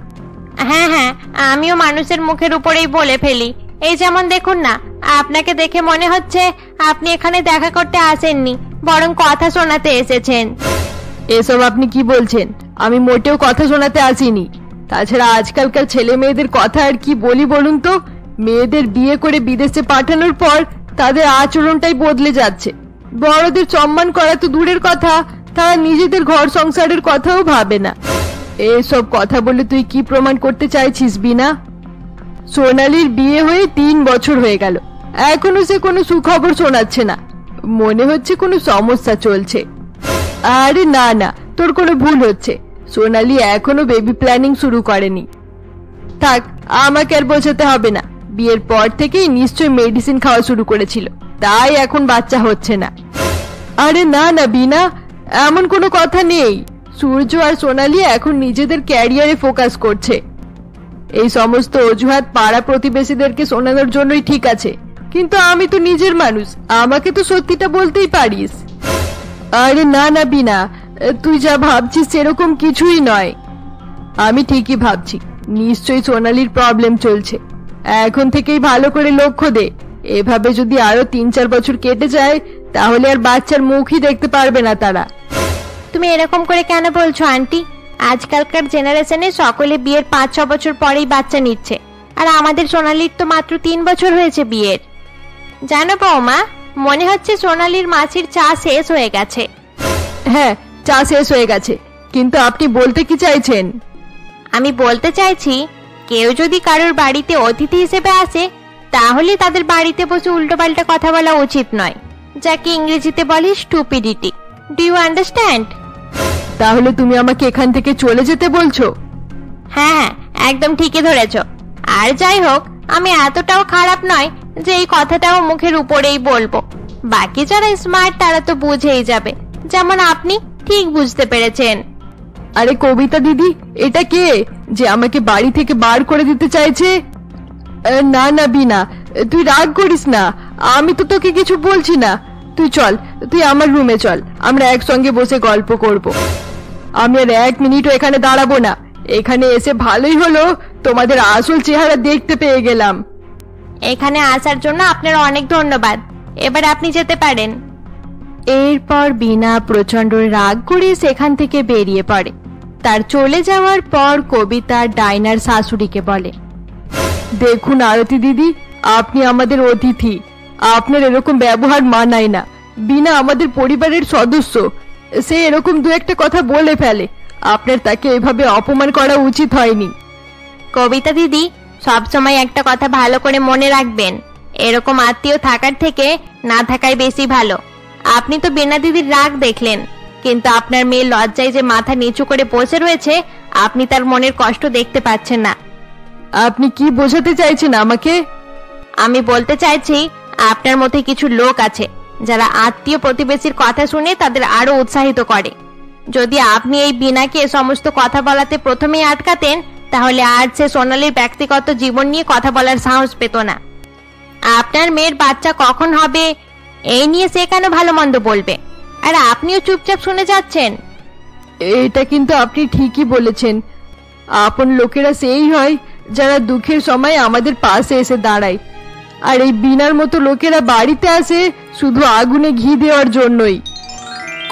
হ্যাঁ হ্যাঁ, আমিও মানুষের মুখের উপরেই বলে ফেলি। এই যেমন দেখুন না, আপনাকে দেখে মনে হচ্ছে আপনি এখানে দেখা করতে আসেননি, বরং কথা শোনাতে এসেছেন। এসব আপনি কি বলছেন? আমি মোটেও কথা শোনাতে আসিনি। তাছাড়া আজকালকার ছেলে মেয়েদের কথা আর কি বলি বলুন তো? মেয়েদের বিয়ে করে বিদেশে পাঠানোর পর তাদের আচরণটাই বদলে যাচ্ছে। বড়দের সম্মান করা তো দূরের কথা, তারা নিজেদের ঘর সংসারের কথাও ভাবে না। এসব কথা বলে তুই কি প্রমাণ করতে চাইছিস বিনা? সোনালির বিয়ে হয়ে 3 বছর হয়ে গেল, এখনো সে কোনো সুখবর শোনাচ্ছে না। মনে হচ্ছে কোনো সমস্যা চলছে। আরে না না, তোর কোনো ভুল হচ্ছে। সোনালি এখনো বেবি প্ল্যানিং শুরু করেনি। থাক, আমাকে আর বোঝাতে হবে না। বিয়ের পর থেকেই নিশ্চয় মেডিসিন খাওয়া শুরু করেছিল, তাই এখন বাচ্চা হচ্ছে না। আরে না না বিনা, এমন কোনো কথা নেই। সূর্য আর সোনালি এখন নিজেদের ক্যারিয়ারে ফোকাস করছে। এই সমস্ত অজুহাত পাড়া প্রতিবেশীদেরকে শোনানোর জন্যই ঠিক আছে, কিন্তু আমি তো নিজের মানুষ, আমাকে তো সত্যিটা বলতেই পারিস। আরে না না বিনা, তুই যা ভাবছিস সেরকম কিছুই নয়। আমি ঠিকই ভাবছি, নিশ্চয়ই সোনালির প্রবলেম চলছে। এখন থেকেই ভালো করে লক্ষ্য দে। এভাবে যদি আরো 3-4 বছর কেটে যায় তাহলে আর বাচ্চার মুখই দেখতে পারবে না তারা। তুমি এরকম করে কেন বলছো আন্টি? আজকালকার জেনারেশনে সকলে বিয়ের 5-6 বছর পরেই বাচ্চা নিচ্ছে, আর আমাদের সোনালির তো মাত্র 3 বছর হয়েছে বিয়ের। জানো বৌমা, মনে হচ্ছে সোনালির মাছির চা শেষ হয়ে গেছে। হ্যাঁ, চা শেষ হয়ে গেছে, কিন্তু আপনি বলতে কি চাইছেন? আমি বলতে চাইছি, কেউ যদি কারোর বাড়িতে অতিথি হিসেবে আসে তাহলে তাদের বাড়িতে বসে উল্টোপাল্টা কথা বলা উচিত নয়, যাকে ইংরেজিতে বলে স্টুপিডিটি। Do you understand? তাহলে তুমি আমাকে এখান থেকে চলে যেতে বলছো? হ্যাঁ, একদম ঠিকই ধরেছ। আর যাই হোক, আমি এতটাও খারাপ নয় যে এই কথাটাও মুখের উপরেই বলবো। বাকি যারা স্মার্ট তারা তো বুঝেই যাবে, যেমন আপনি ঠিক বুঝতে পেরেছেন। আরে কবিতা দিদি, এটা কে যে আমাকে বাড়ি থেকে বার করে দিতে চাইছে? না না বিনা, তুই রাগ করিস না, আমি তো তোকে কিছু বলছি না। তুই চল, তুই আমার রুমে চল, আমরা একসঙ্গে বসে গল্প করব। আমি আর 1 মিনিটও এখানে দাঁড়াবো না। এখানে এসে ভালোই হলো, তোমাদের আসল চেহারা দেখতে পেয়ে গেলাম। এখানে আসার জন্য আপনার অনেক ধন্যবাদ। এবার আপনি যেতে পারেন। এরপর বিনা প্রচন্ড রাগ করে সেখান থেকে বেরিয়ে পড়ে। তার চলে যাওয়ার পর কবিতা ডাইনার শাশুড়িকে বলে, দেখুন আরতি দিদি, আপনি আমাদের অতিথি, আপনার এরকম ব্যবহার মানায় না। বিনা আমাদের পরিবারের সদস্য, সে এরকম 2-1টা কথা বলে ফেলে। আপনার তাকে এভাবে অপমান করা উচিত হয়নি। কবিতা দিদি, সবসময় একটা কথা ভালো করে মনে রাখবেন, এরকম আত্মীয় থাকার থেকে না থাকাই বেশি ভালো। আপনি তো বিনা দিদির রাগ দেখলেন, কিন্তু আপনার মেয়ে লজ্জায় যে মাথা নিচু করে বসে রয়েছে, আপনি তার মনের কষ্ট দেখতে পাচ্ছেন না। আপনি কি বোঝাতে চাইছেন আমাকে? আমি বলতে চাইছি, আপনার মধ্যে কিছু লোক আছে যারা আত্মীয় প্রতিবেশীর কথা শুনে তাদের আরো উৎসাহিত করে। যদি আপনি এই বিনাকে সমস্ত কথা বলাতে প্রথমেই আটকাতেন, তাহলে আজ সে সোনালীর ব্যক্তিগত জীবন নিয়ে কথা বলার সাহস পেত না। আপনার মেয়ের বাচ্চা কখন হবে এই নিয়ে সে কেন ভালো মন্দ বলবে, আর আপনিও চুপচাপ শুনে যাচ্ছেন। এটা কিন্তু আপনি ঠিকই বলেছেন। আপন লোকেরা সেই হয় যারা দুঃখের সময় আমাদের পাশে এসে দাঁড়ায়, আর এই বিনার মতো লোকেরা বাড়িতে আসে শুধু আগুনে ঘি দেওয়ার জন্যই।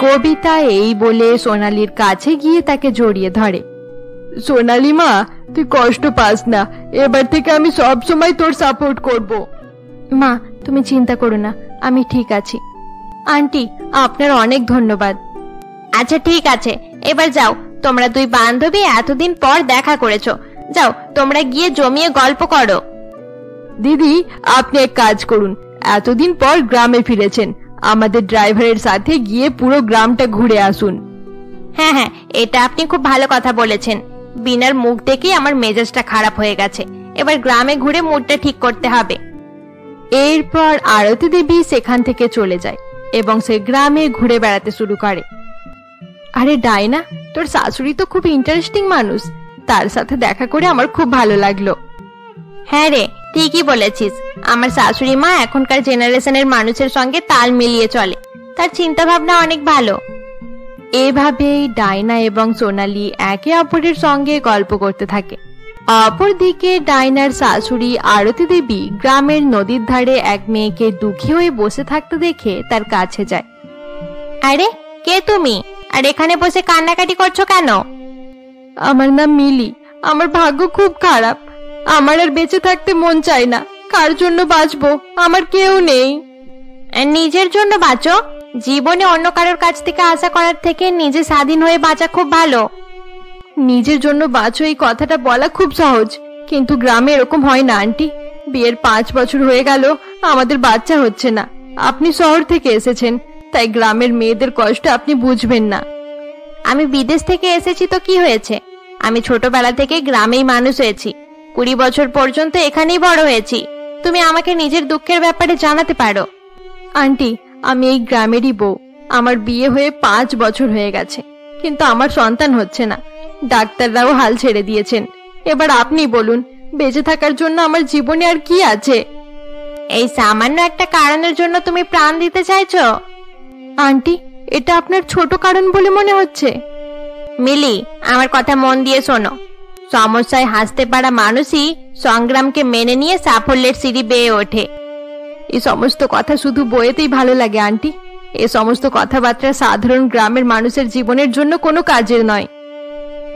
কবিতা এই বলে সোনালীর কাছে গিয়ে তাকে জড়িয়ে ধরে। সোনালী মা, তুই কষ্ট পাস না, এবার থেকে আমি সব সময় তোর সাপোর্ট করব। মা, তুমি চিন্তা করো না, আমি ঠিক আছি। আন্টি, আপনার অনেক ধন্যবাদ। আচ্ছা ঠিক আছে, এবার যাও, তোমরা দুই বান্ধবী এতদিন পর দেখা করেছো, যাও তোমরা গিয়ে জমিয়ে গল্প করো। দিদি, আপনি এক কাজ করুন, এতদিন পর গ্রামে ফিরেছেন, আমাদের ড্রাইভারের সাথে গিয়ে পুরো গ্রামটা ঘুরে আসুন। হ্যাঁ হ্যাঁ, এটা আপনি খুব ভালো কথা বলেছেন। বিনার মুখ দেখেই আমার মেজাজটা খারাপ হয়ে গেছে, এবার গ্রামে ঘুরে মুডটা ঠিক করতে হবে। এরপর আরতি দেবী সেখান থেকে চলে যায় এবং সে গ্রামে ঘুরে বেড়াতে শুরু করে। আরে ডাইনা, তোর শাশুড়ি তো খুব ইন্টারেস্টিং মানুষ, তার সাথে দেখা করে আমার খুব ভালো লাগলো। হ্যাঁ রে, ঠিকই বলেছিস, আমার শাশুড়ি মা এখনকার জেনারেশনের মানুষের সঙ্গে তাল মিলিয়ে চলে, তার চিন্তা ভাবনা অনেক ভালো। এভাবেই ডাইনা এবং সোনালী একে অপরের সঙ্গে গল্প করতে থাকে। অপরদিকে ডাইনার শাশুড়ি আরতি দেবী গ্রামের নদীর ধারে এক মেয়েকে দুঃখী হয়ে বসে থাকতে দেখে তার কাছে যায়। আরে কে তুমি, আর এখানে বসে কান্নাকাটি করছো কেন? আমার নাম মিলি, আমার ভাগ্য খুব খারাপ, আমার আর বেঁচে থাকতে মন চায় না, কার জন্য বাঁচবো, আমার কেউ নেই। নিজের জন্য বাঁচো, জীবনে অন্য কারোর কাছ থেকে আশা করার থেকে নিজে স্বাধীন হয়ে বাঁচা খুব ভালো। নিজের জন্য বাঁচো এই কথাটা বলা খুব সহজ, কিন্তু গ্রামে এরকম হয় না আন্টি। বিয়ের 5 বছর হয়ে গেল, আমাদের বাচ্চা হচ্ছে না। আপনি শহর থেকে এসেছেন, তাই গ্রামের মেয়েদের কষ্ট আপনি বুঝবেন না। আমি বিদেশ থেকে এসেছি তো কি হয়েছে, আমি ছোটবেলা থেকে গ্রামেই মানুষ হয়েছি, 20 বছর পর্যন্ত এখানেই বড় হয়েছি। তুমি আমাকে নিজের দুঃখের ব্যাপারে জানাতে পারো। আন্টি, আমি এই গ্রামেরই বউ, আমার বিয়ে হয়ে 5 বছর হয়ে গেছে, কিন্তু আমার সন্তান হচ্ছে না। ডাক্তাররাও হাল ছেড়ে দিয়েছেন। এবার আপনি বলুন, বেঁচে থাকার জন্য আমার জীবনে আর কি আছে? এই সামান্য একটা কারণের জন্য তুমি প্রাণ দিতে চাইছো? আন্টি, এটা আপনার ছোট কারণ বলে মনে হচ্ছে? মিলি, আমার কথা মন দিয়ে শোনো, সমস্যায় হাসতে পারা মানুষই সংগ্রামকে মেনে নিয়ে সাফল্যের সিঁড়ি বেয়ে ওঠে। এই সমস্ত কথা শুধু বইয়েতেই ভালো লাগে আন্টি, এই সমস্ত কথাবার্তা সাধারণ গ্রামের মানুষের জীবনের জন্য কোনো কাজের নয়।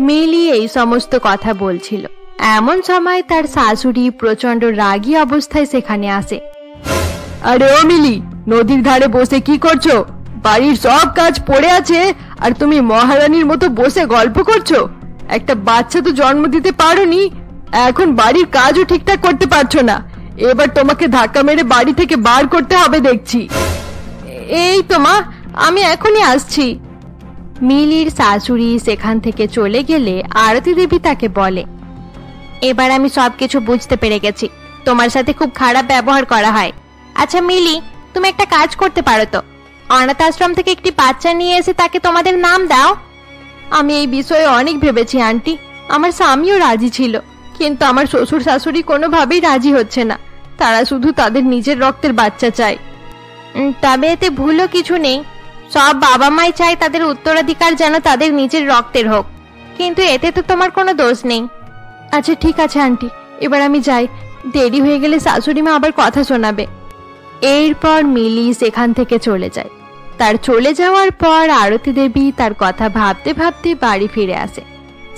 মিলি এই সমস্ত কথা বলছিল, এমন সময় তার শাশুড়ি প্রচন্ড রাগী অবস্থায় সেখানে আসে। আরে ও মিলি, নদীর ধারে বসে কি করছো? বাড়ির সব কাজ পড়ে আছে আর তুমি মহারানীর মতো বসে গল্প করছো? একটা বাচ্চা তো জন্ম দিতে পারোনি, এখন বাড়ির কাজও ঠিকঠাক করতে পারছো না। এবার তোমাকে ধাক্কা মেরে বাড়ি থেকে বার করতে হবে দেখছি। এই তো মা, আমি এখনই আসছি। মিলির শাশুড়ি সেখান থেকে চলে গেলে আরতি দেবী তাকে বলে, এবার আমি সবকিছু বুঝতে পেরে গেছি, তোমার সাথে খুব খারাপ ব্যবহার করা হয়। আচ্ছা মিলি, তুমি একটা কাজ করতে পারো তো, অনাথ আশ্রম থেকে একটি বাচ্চা নিয়ে এসে তাকে তোমাদের নাম দাও। আমি এই বিষয়ে অনেক ভেবেছি আন্টি, আমার স্বামীও রাজি ছিল, কিন্তু আমার শ্বশুর শাশুড়ি কোনোভাবেই রাজি হচ্ছে না, তারা শুধু তাদের নিজের রক্তের বাচ্চা চায়। তবে এতে ভুলও কিছু নেই, সব বাবা মাই চায় তাদের উত্তরাধিকার যেন তাদের নিজের রক্তের হোক, কিন্তু এতে তো তোমার কোনো দোষ নেই। আচ্ছা ঠিক আছে আন্টি, এবার আমি যাই, দেরি হয়ে গেলে শাশুড়ি মা আবার কথা শোনাবে। এরপর মিলি সেখান থেকে চলে যায়। তার চলে যাওয়ার পর আরতি দেবী তার কথা ভাবতে ভাবতে বাড়ি ফিরে আসে।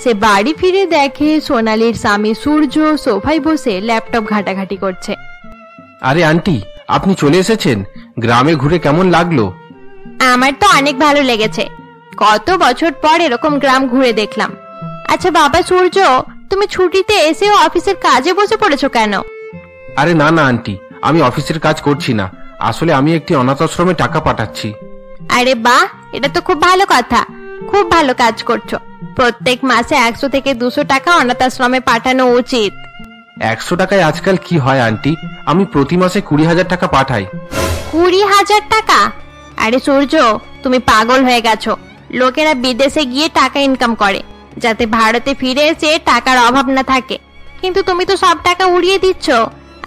সে বাড়ি ফিরে দেখে সোনালীর স্বামী সূর্য সোফায় বসে ল্যাপটপ ঘাটাঘাটি করছে। আরে আন্টি, আপনি চলে এসেছেন, গ্রামে ঘুরে কেমন লাগলো? আমার তো অনেক ভালো লেগেছে, কত বছর পর এরকম গ্রাম ঘুরে দেখলাম। আচ্ছা বাবা সূর্য, তুমি ছুটিতে এসেও অফিসের কাজে বসে পড়েছো কেন? আরে না না আন্টি, আমি অফিসের কাজ করছি না, আসলে আমি একটি অনাথ আশ্রমে টাকা পাঠাচ্ছি। আরে বাহ, এটা তো খুব ভালো কথা, খুব ভালো কাজ করছো। প্রত্যেক মাসে 100 থেকে 200 টাকা অনাথ আশ্রমে পাঠানো উচিত। 100 টাকায় আজকাল কি হয় আন্টি, আমি প্রতি মাসে 20,000 টাকা পাঠাই। 20,000 টাকা? আরে সূর্য, তুমি পাগল হয়ে গেছো। লোকেরা বিদেশে গিয়ে টাকা ইনকাম করে যাতে ভারতে ফিরে এসে টাকার অভাব না থাকে, কিন্তু তুমি তো সব টাকা উড়িয়ে দিচ্ছ।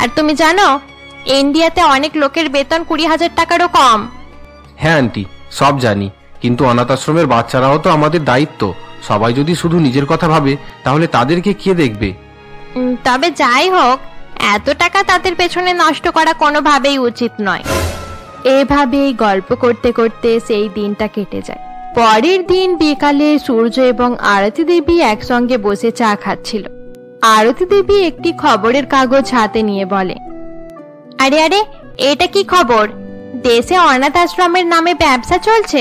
আর তুমি জানো, ইন্ডিয়াতে অনেক লোকের বেতন 20,000 টাকারও কম। হ্যাঁ আন্টি, সব জানি, কিন্তু অনাথ আশ্রমের বাচ্চারাও তো আমাদের দায়িত্ব। সবাই যদি শুধু নিজের কথা ভাবে তাহলে তাদেরকে কে দেখবে? তবে যাই হোক, এত টাকা তাদের পেছনে নষ্ট করা কোনোভাবেই উচিত নয়। এভাবেই গল্প করতে করতে সেই দিনটা কেটে যায়। পরের দিন বিকালে সূর্য এবং আরতি দেবী একসঙ্গে বসে চা খাচ্ছিল। আরতি দেবী একটি খবরের কাগজ হাতে নিয়ে বলে, আরে আরে, এটা কি খবর? দেশে অনাথ আশ্রমের নামে ব্যবসা চলছে,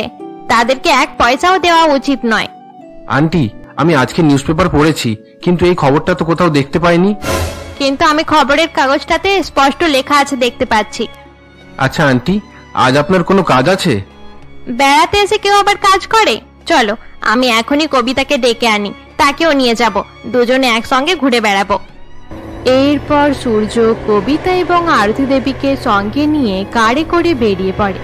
তাদেরকে 1 পয়সাও দেওয়া উচিত নয়। আন্টি, আমি আজকে নিউজপেপার পড়েছি, কিন্তু এই খবরটা তো কোথাও দেখতে পাইনি। কিন্তু আমি খবরের কাগজটাতে স্পষ্ট লেখা আছে দেখতে পাচ্ছি। আচ্ছা আন্টি, আজ আপনার কোনো কাজ আছে? বেড়াতে এসে কেউ আবার কাজ করে? চলো, আমি এখনই কবিতাকে ডেকে আনি, তাকেও নিয়ে যাব, দুজনে একসঙ্গে ঘুরে বেড়াবো। এরপর সূর্য কবিতা এবং আরতি দেবীকে সঙ্গে নিয়ে কারে করে বেরিয়ে পড়ে।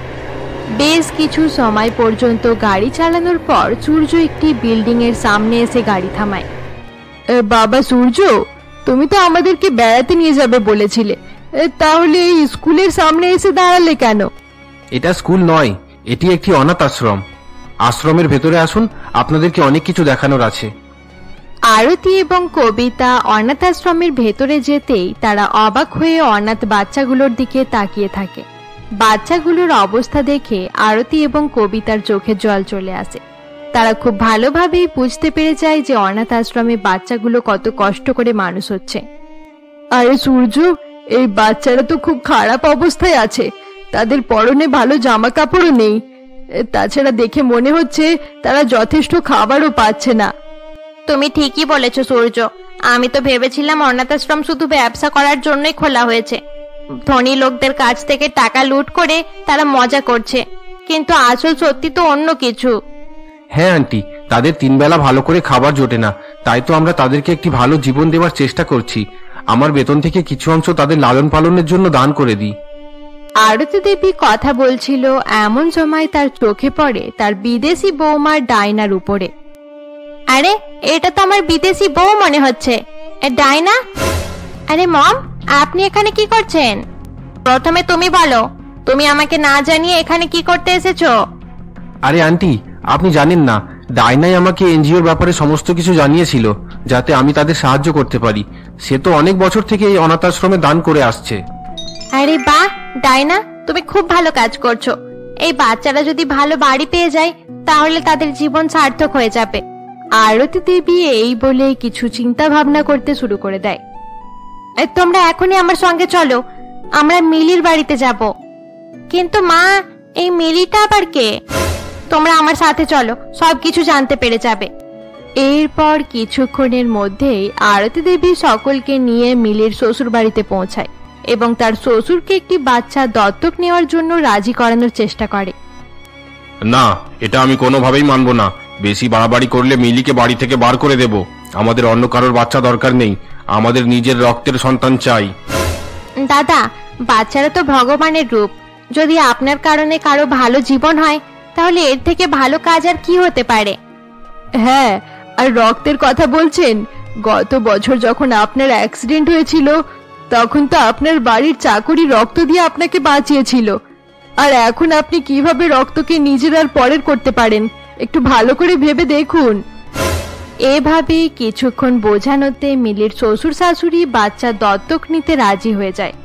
বেশ কিছু সময় পর্যন্ত গাড়ি চালানোর পর সূর্য একটি বিল্ডিং এর সামনে এসে গাড়ি থামায়। বাবা সূর্য, তুমি তো আমাদেরকে বেড়াতে নিয়ে যাবে বলেছিলে, তাহলে এই স্কুলের সামনে এসে দাঁড়ালে কেন? এটা স্কুল নয়, এটি একটি অনাথ আশ্রম। আশ্রমের ভেতরে আসুন, আপনাদেরকে অনেক কিছু দেখানোর আছে। আরতি এবং কবিতা অনাথ আশ্রমের ভেতরে যেতেই তারা অবাক হয়ে অনাথ বাচ্চাগুলোর দিকে তাকিয়ে থাকে। বাচ্চাগুলোর অবস্থা দেখে আরতি এবং কবিতার চোখে জল চলে আসে। তারা খুব ভালোভাবেই বুঝতে পেরে যায় যে অনাথ আশ্রমে বাচ্চাগুলো কত কষ্ট করে মানুষ হচ্ছে। আরে সূর্য, এই বাচ্চারা তো খুব খারাপ অবস্থায় আছে, তাদের পরনে ভালো জামা কাপড়ও নেই, তাছাড়া দেখে মনে হচ্ছে তারা যথেষ্ট খাবারও পাচ্ছে না। তুমি ঠিকই বলেছো সূর্য, আমি তো ভেবেছিলাম অনাথ আশ্রম শুধু ব্যবসা করার জন্যই খোলা হয়েছে, ধনী লোকদের কাছ থেকে টাকা লুট করে তারা মজা করছে, কিন্তু আসল সত্যি তো অন্য কিছু। হ্যাঁ আন্টি, তাদের 3 বেলা ভালো করে খাবার জোটে না, তাই তো আমরা তাদেরকে একটি ভালো জীবন দেওয়ার চেষ্টা করছি। আমার বেতন থেকে কিছু অংশ তাদের লালন পালনের জন্য দান করে দিই। আরতি দেবী কথা বলছিল, এমন সময় তার চোখে পড়ে তার বিদেশি বৌমার ডায়নার উপরে। আরে, এটা তো আমার বিদেশি বউ মনে হচ্ছে। ডায়না? আরে মম, আপনি এখানে কি করছেন? প্রথমে তুমি বলো, তুমি আমাকে না জানিয়ে এখানে কি করতে এসেছো? আরে আন্টি, আপনি জানেন না, ডাইনাই আমাকে এনজিওর ব্যাপারে সমস্ত কিছু জানিয়েছিল, যাতে আমি তাদের সাহায্য করতে পারি। সে তো অনেক বছর থেকে এই অনাথ আশ্রমে দান করে আসছে। আরে বাহ ডায়না, তুমি খুব ভালো কাজ করছো। এই বাচ্চারা যদি ভালো বাড়ি পেয়ে যায় তাহলে তাদের জীবন সার্থক হয়ে যাবে। আরতি দেবী এই বলে কিছু চিন্তা ভাবনা করতে শুরু করে দেয়। তোমরা এখনই আমার সঙ্গে চলো, আমরা মিলির বাড়িতে যাব। কিন্তু মা, এই মিলিটা আবার কে? তোমরা আমার সাথে চলো, সবকিছু জানতে পেরে যাবে। এরপর কিছুক্ষণের মধ্যেই আরতি দেবী সকলকে নিয়ে মিলির শ্বশুর বাড়িতে পৌঁছায় এবং তার শ্বশুরকে একটি বাচ্চা দত্তক নেওয়ার জন্য রাজি করানোর চেষ্টা করে। না, এটা আমি কোনোভাবেই মানব না। বেশি বাড়াবাড়ি করলে মিলিকে বাড়ি থেকে বার করে দেব। আমাদের অন্য কারোর বাচ্চা দরকার নেই, আমাদের নিজের রক্তের সন্তান চাই। দাদা, বাচ্চারা তো ভগবানের রূপ, যদি আপনার কারণে কারো ভালো জীবন হয় তাহলে এর থেকে ভালো কাজ আর কি হতে পারে? হ্যাঁ, আর রক্তের কথা বলছেন, গত বছর যখন আপনার অ্যাক্সিডেন্ট হয়েছিল তখন তো আপনার বাড়ির চাকরি রক্ত দিয়ে আপনাকে বাঁচিয়েছিল, আর এখন আপনি কিভাবে রক্তকে নিজের আর পরের করতে পারেন, একটু ভালো করে ভেবে দেখুন। এভাবেই কিছুক্ষণ বোঝানোতে মিলির শ্বশুর শাশুড়ি বাচ্চা দত্তক নিতে রাজি হয়ে যায়।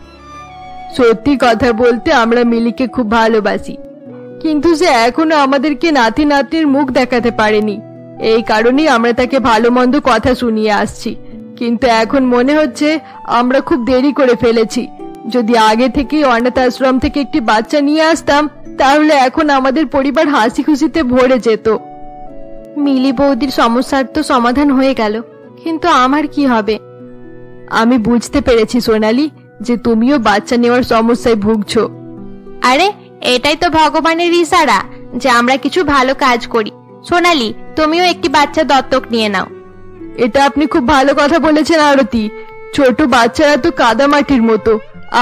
সত্যি কথা বলতে আমরা মিলিকে খুব ভালোবাসি, কিন্তু সে এখনো আমাদেরকে নাতি নাতনির মুখ দেখাতে পারেনি। এই কারণেই আমরা তাকে ভালো মন্দ কথা শুনিয়ে আসছি, কিন্তু এখন মনে হচ্ছে আমরা খুব দেরি করে ফেলেছি। যদি আগে থেকেই অনাথ আশ্রম থেকে একটি বাচ্চা নিয়ে আসতাম তাহলে এখন আমাদের পরিবার হাসি খুশিতে ভরে যেত। মিলি বৌদির সমস্যার তো সমাধান হয়ে গেল, কিন্তু আমার কি হবে? আমি বুঝতে পেরেছি সোনালি যে তুমিও বাচ্চা নেওয়ার সমস্যায় ভুগছো। আরে, এটাই তো ভগবানের ইশারা যে আমরা কিছু ভালো কাজ করি। সোনালি, তুমিও একটি বাচ্চা দত্তক নিয়ে নাও। এটা আপনি খুব ভালো কথা বলেছেন আরতি। ছোট বাচ্চারা তো কাদামাটির মতো,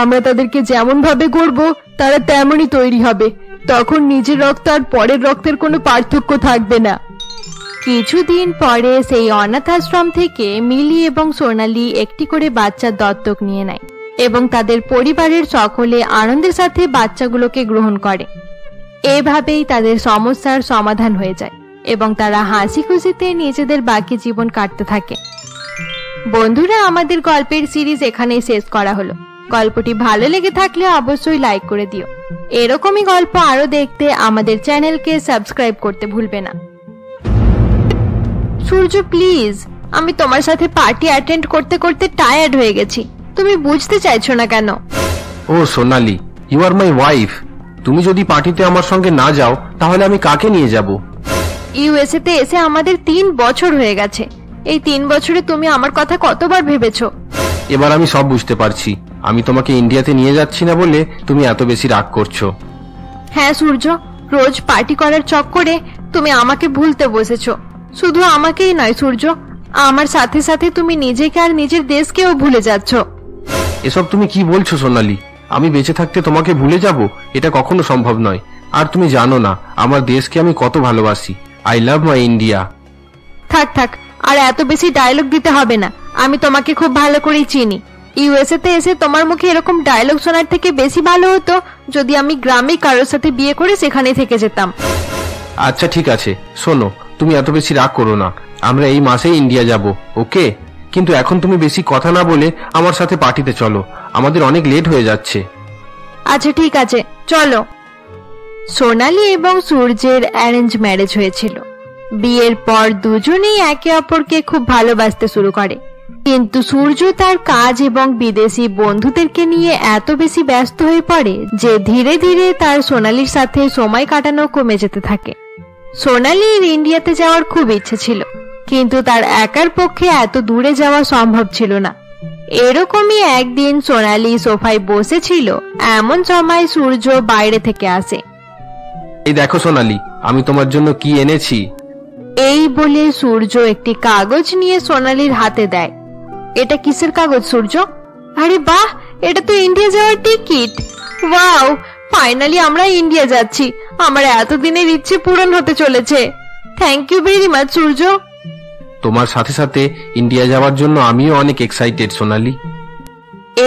আমরা তাদেরকে যেমন ভাবে গড়বো তারা তেমনই তৈরি হবে। তখন নিজের রক্ত আর পরের রক্তের কোনো পার্থক্য থাকবে না। কিছুদিন পরে সেই অনাথ আশ্রম থেকে মিলি এবং সোনালি একটি করে বাচ্চা দত্তক নিয়ে নেয় এবং তাদের পরিবারের সকলে আনন্দের সাথে বাচ্চাগুলোকে গ্রহণ করে। এভাবেই তাদের সমস্যার সমাধান হয়ে যায় এবং তারা হাসি খুশিতে নিজেদের বাকি জীবন কাটতে থাকে। বন্ধুরা, আমাদের গল্পের সিরিজ এখানেই শেষ করা হলো। গল্পটি ভালো লেগে থাকলে অবশ্যই লাইক করে দিও। এরকমই গল্প আরো দেখতে আমাদের চ্যানেলকে সাবস্ক্রাইব করতে ভুলবে না। সূর্য প্লিজ, আমি তোমার সাথে পার্টি অ্যাটেন্ড করতে করতে টায়ার্ড হয়ে গেছি, তুমি বুঝতে চাইছো না কেন? ও সোনালি, ইউ আর মাই ওয়াইফ। তুমি যদি পার্টিতে আমার সঙ্গে না যাও তাহলে আমি কাকে নিয়ে যাব? ইউএসএ তে এসে আমাদের 3 বছর হয়ে গেছে। এই 3 বছরে তুমি আমার কথা কতবার ভেবেছো? এবার আমি সব বুঝতে পারছি। আমি তোমাকে ইন্ডিয়াতে নিয়ে যাচ্ছি না বলে তুমি এত বেশি রাগ করছো। হ্যাঁ সূর্য, রোজ পার্টি করার চক্করে তুমি আমাকে ভুলতে বসেছো। শুধু আমাকেই নয় সূর্য, আমার সাথে সাথে তুমি নিজেকে আর নিজের দেশকেও ভুলে যাচ্ছ। এসব তুমি কি বলছো সোনালি? আমি বেঁচে থাকতে তোমাকে ভুলে যাব? এটা কখনো সম্ভব নয়। আর তুমি জানো না আমার দেশকে আমি কত ভালোবাসি। I love my India. থাক থাক, আর এত বেশি ডায়লগ দিতে হবে না। আমি তোমাকে খুব ভালো করেই চিনি। ইউএসএ তে এসে তোমার মুখে এরকম ডায়লগ শোনার থেকে বেশি ভালো হতো যদি আমি গ্রামে কারোর সাথে বিয়ে করে সেখানে থেকে যেতাম। আচ্ছা ঠিক আছে, শোনো, তুমি এত বেশি রাগ করো না। আমরা এই মাসেই ইন্ডিয়া যাব, ওকে? কিন্তু এখন তুমি বেশি কথা না বলে আমার সাথে পার্টিতে চলো, আমাদের অনেক লেট হয়ে যাচ্ছে। আচ্ছা ঠিক আছে, চলো। সোনালি এবং সূর্যের অ্যারেঞ্জ ম্যারেজ হয়েছিল। বিয়ের পর দুজনেই একে অপরকে খুব ভালোবাসতে শুরু করে। কিন্তু সূর্য তার কাজ এবং বিদেশি বন্ধুদেরকে নিয়ে এত বেশি ব্যস্ত হয়ে পড়ে যে ধীরে ধীরে তার সোনালির সাথে সময় কাটানো কমে যেতে থাকে। সোনালির ইন্ডিয়াতে যাওয়ার খুব ইচ্ছে ছিল, কিন্তু তার একার পক্ষে এত দূরে যাওয়া সম্ভব ছিল না। এরকমই একদিন সোনালি সোফায় বসেছিল, এমন সময় সূর্য বাইরে থেকে আসে। এই দেখো সোনালি, আমি তোমার জন্য কি এনেছি। এই বলে সূর্য একটি কাগজ নিয়ে সোনালির হাতে দেয়। এটা কিসের কাগজ সূর্য? আরে বাহ, এটা তো ইন্ডিয়া যাওয়ার টিকিট। ওয়াও, ফাইনালি আমরা ইন্ডিয়া যাচ্ছি। আমার এতদিনের ইচ্ছে পূরণ হতে চলেছে। থ্যাংক ইউ ভেরি মাচ সূর্য। তোমার সাথে সাথে ইন্ডিয়া যাওয়ার জন্য আমিও অনেক এক্সাইটেড সোনালি।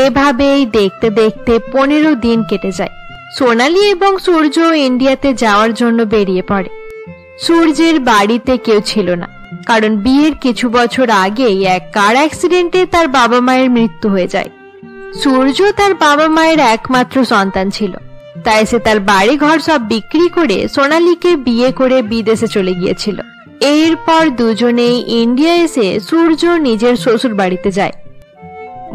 এভাবেই দেখতে দেখতে 15 দিন কেটে যায়। সোনালি এবং সূর্য ইন্ডিয়াতে যাওয়ার জন্য বেরিয়ে পড়ে। সূর্যের বাড়িতে কেউ ছিল না, কারণ বিয়ের কিছু বছর আগেই এক কার অ্যাক্সিডেন্টে তার বাবা মায়ের মৃত্যু হয়ে যায়। সূর্য তার বাবা মায়ের একমাত্র সন্তান ছিল, তাই সে তার বাড়ি ঘর সব বিক্রি করে সোনালিকে বিয়ে করে বিদেশে চলে গিয়েছিল। এরপর দুজনেই ইন্ডিয়া এসে সূর্য নিজের শ্বশুর বাড়িতে যায়।